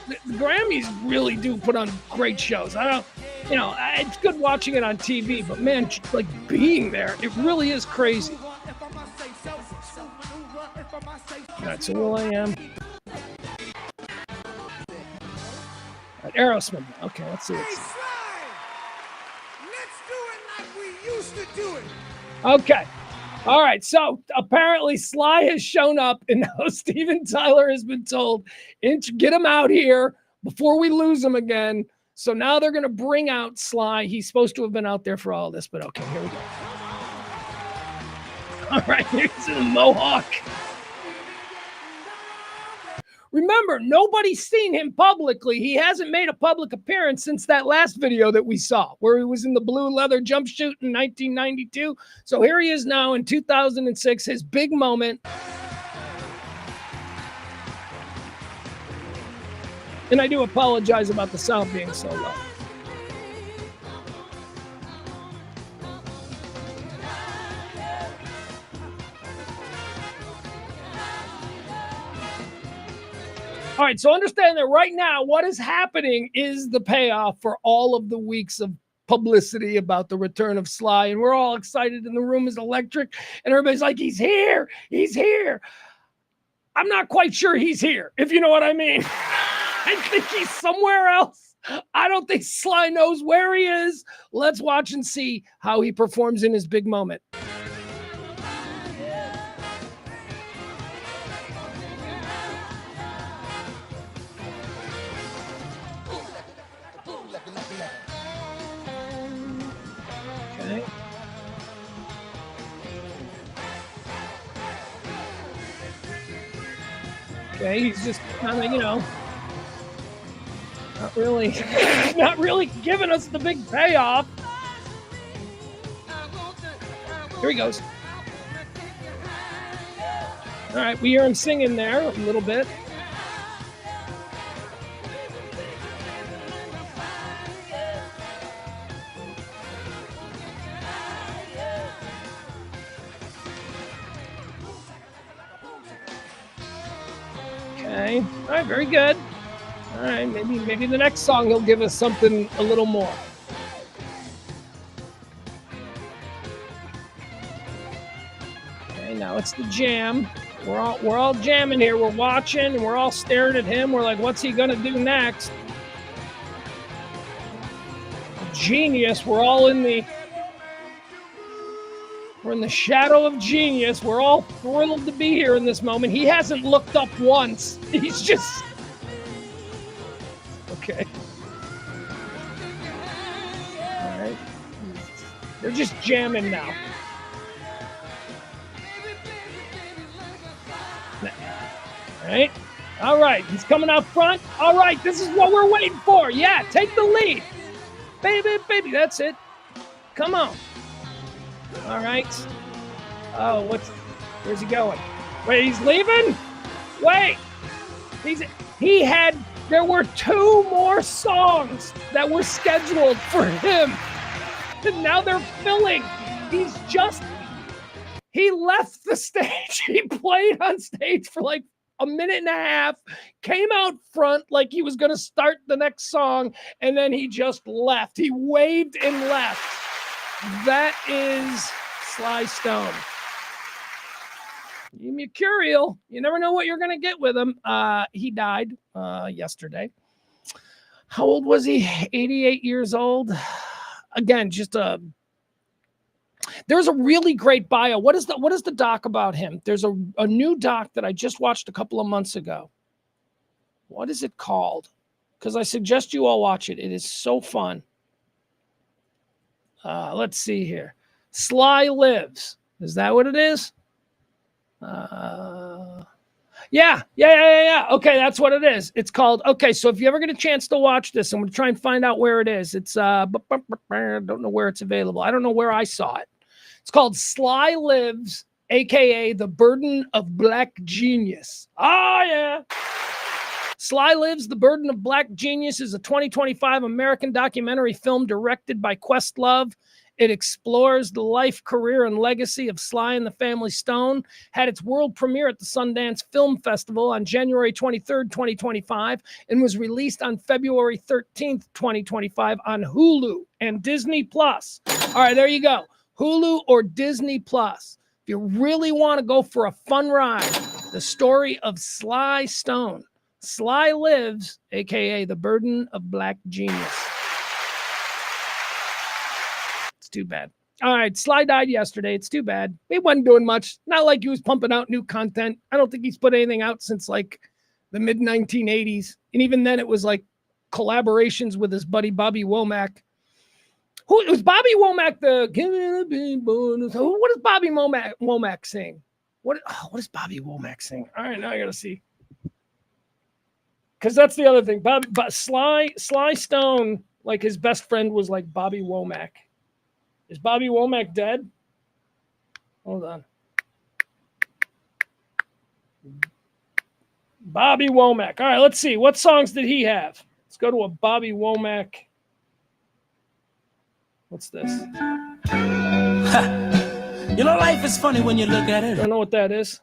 The Grammys really do put on great shows. It's good watching it on TV, but man, like being there, it really is crazy. All right, so Will.i.am. Aerosmith. Okay, let's see what's. Hey, Sly! Let's do it like we used to do it. Okay. All right. So apparently Sly has shown up, and now Steven Tyler has been told, get him out here before we lose him again. So now they're going to bring out Sly. He's supposed to have been out there for all this, but okay, here we go. All right, here's a Mohawk. Remember, nobody's seen him publicly. He hasn't made a public appearance since that last video that we saw, where he was in the blue leather jumpsuit in 1992. So here he is now in 2006, his big moment. And I do apologize about the sound being so low. All right, so understand that right now, what is happening is the payoff for all of the weeks of publicity about the return of Sly, and we're all excited, and the room is electric, and everybody's like, he's here, he's here. I'm not quite sure he's here, if you know what I mean. I think he's somewhere else. I don't think Sly knows where he is. Let's watch and see how he performs in his big moment. Okay, he's just kind of, not really giving us the big payoff. Here he goes. All right, we hear him singing there a little bit. Okay. All right. Very good. All right. Maybe the next song he'll give us something a little more. Okay. Now it's the jam. We're all jamming here. We're watching and we're all staring at him. We're like, what's he gonna do next? Genius. We're in the shadow of genius. We're all thrilled to be here in this moment. He hasn't looked up once. He's just... Okay. All right. They're just jamming now. All right. All right. He's coming out front. All right. This is what we're waiting for. Yeah. Take the lead. Baby. That's it. Come on. All right. Oh, where's he going? Wait, he's leaving? Wait. There were 2 more songs that were scheduled for him. And now they're filling. He left the stage. He played on stage for like a minute and a half, came out front like he was going to start the next song, and then he just left. He waved and left. That is Sly Stone. You're mercurial. You never know what you're going to get with him. He died yesterday. How old was he? 88 years old. Again, there's a really great bio. What is the doc about him? There's a new doc that I just watched a couple of months ago. What is it called? Because I suggest you all watch it. It is so fun. Let's see here. Sly Lives. Is that what it is? Yeah. Okay, that's what it is. It's called, okay, so if you ever get a chance to watch this, I'm going to try and find out where it is. It's, I don't know where it's available. I don't know where I saw it. It's called Sly Lives, a.k.a. The Burden of Black Genius. Oh, yeah. Sly Lives, The Burden of Black Genius is a 2025 American documentary film directed by Questlove. It explores the life, career, and legacy of Sly and the Family Stone. Had its world premiere at the Sundance Film Festival on January 23rd, 2025, and was released on February 13th, 2025 on Hulu and Disney+. All right, there you go. Hulu or Disney+. If you really want to go for a fun ride, the story of Sly Stone. Sly Lives, a.k.a. The Burden of Black Genius. It's too bad. All right, Sly died yesterday. It's too bad. He wasn't doing much. Not like he was pumping out new content. I don't think he's put anything out since like the mid-1980s. And even then it was like collaborations with his buddy Bobby Womack. Who was Bobby Womack? What does Bobby Womack sing? What does Bobby Womack sing? All right, now I gotta see. Because that's the other thing. But Sly Stone, like his best friend was like Bobby Womack. Is Bobby Womack dead? Hold on. Bobby Womack. All right, let's see. What songs did he have? Let's go to a Bobby Womack. What's this? You know, life is funny when you look at it. Don't know what that is.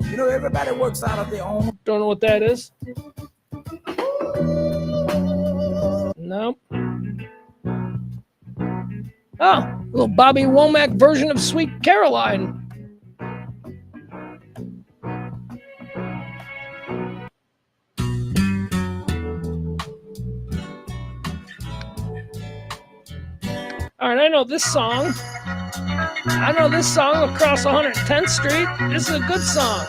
You know, everybody works out of their own. Don't know what that is. Nope. Oh, a little Bobby Womack version of Sweet Caroline. All right, I know this song. Across 110th Street. This is a good song.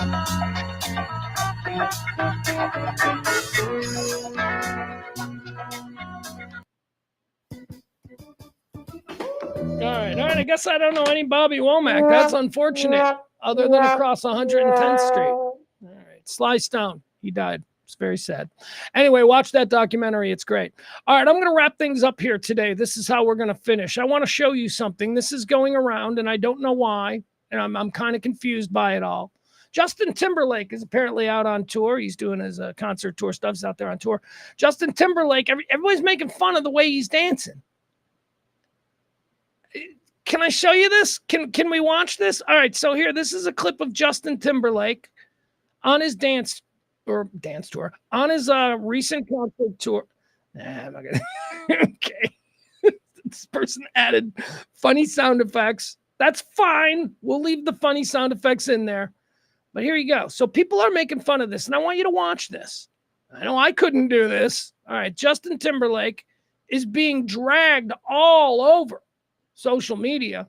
All right. I guess I don't know any Bobby Womack. That's unfortunate. Other than Across 110th Street. All right. Sly Stone. He died. It's very sad. Anyway, watch that documentary. It's great. All right, I'm going to wrap things up here today. This is how we're going to finish. I want to show you something. This is going around, and I don't know why, and I'm kind of confused by it all. Justin Timberlake is apparently out on tour. He's doing his concert tour stuff. He's out there on tour. Justin Timberlake, everybody's making fun of the way he's dancing. can I show you this? Can we watch this? All right, so here, this is a clip of Justin Timberlake on his dance tour, on his recent concert tour. Nah, I'm not gonna. Okay. This person added funny sound effects. That's fine. We'll leave the funny sound effects in there. But here you go. So people are making fun of this, and I want you to watch this. I know I couldn't do this. All right, Justin Timberlake is being dragged all over social media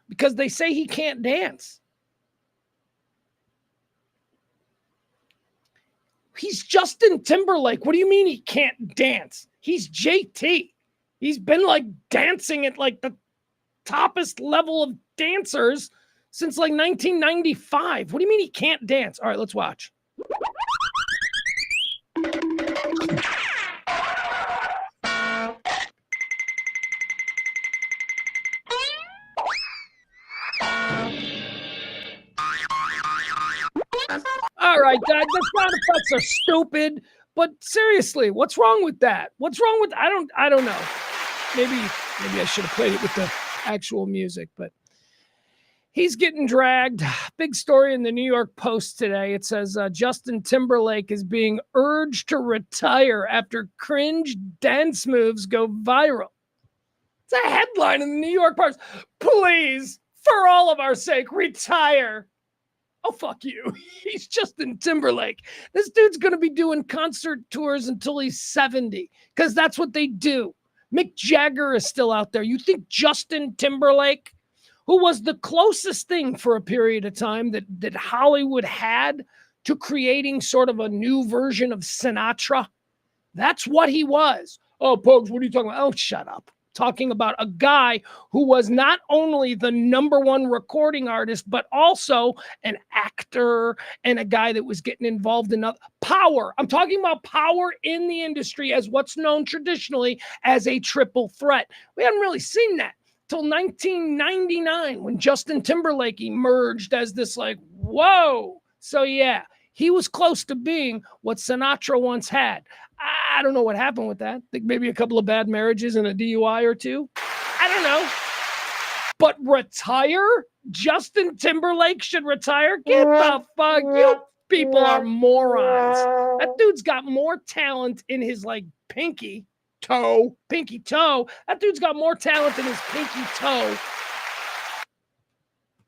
because they say he can't dance. He's Justin Timberlake. What do you mean he can't dance? He's JT. He's been like dancing at like the toppest level of dancers since like 1995. What do you mean he can't dance? All right, let's watch. All right, guys, the sound effects are stupid, but seriously, what's wrong with that? What's wrong with I don't know. Maybe I should have played it with the actual music, but he's getting dragged. Big story in the New York Post today. It says Justin Timberlake is being urged to retire after cringe dance moves go viral. It's a headline in the New York Post. Please, for all of our sake, retire. Oh, fuck you. He's Justin Timberlake. This dude's going to be doing concert tours until he's 70 because that's what they do. Mick Jagger is still out there. You think Justin Timberlake, who was the closest thing for a period of time that Hollywood had to creating sort of a new version of Sinatra, that's what he was. Oh, Pugs, what are you talking about? Oh, shut up. Talking about a guy who was not only the #1 recording artist, but also an actor and a guy that was getting involved in power. I'm talking about power in the industry as what's known traditionally as a triple threat. We hadn't really seen that till 1999 when Justin Timberlake emerged as this like, whoa. So yeah, he was close to being what Sinatra once had. I don't know what happened with that. I think maybe a couple of bad marriages and a DUI or two. I don't know. But retire? Justin Timberlake should retire? Get the fuck. You people are morons. That dude's got more talent in his like pinky toe. That dude's got more talent in his pinky toe.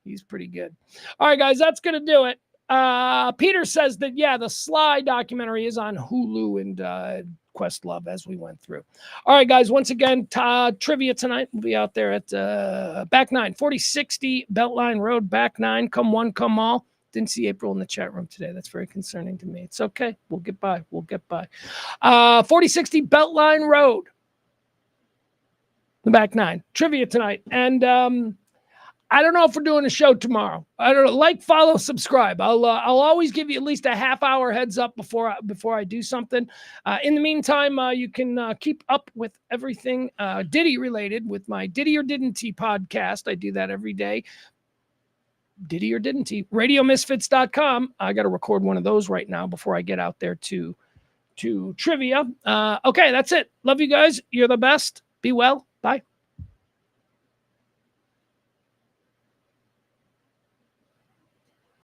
He's pretty good. All right, guys, that's going to do it. Peter says that, yeah, the Sly documentary is on Hulu and Questlove as we went through. All right, guys, once again, trivia tonight. We'll be out there at Back 9, 4060 Beltline Road, Back 9. Come one, come all. Didn't see April in the chat room today. That's very concerning to me. It's okay. We'll get by. 4060 Beltline Road, the Back 9. Trivia tonight. And I don't know if we're doing a show tomorrow. I don't know. Like, follow, subscribe. I'll always give you at least a half-hour heads up before I do something. In the meantime, you can keep up with everything Diddy related with my Diddy or Didn't He podcast. I do that every day. Diddy or Didn't He? RadioMisfits.com. I got to record one of those right now before I get out there to trivia. Okay, that's it. Love you guys. You're the best. Be well. Bye.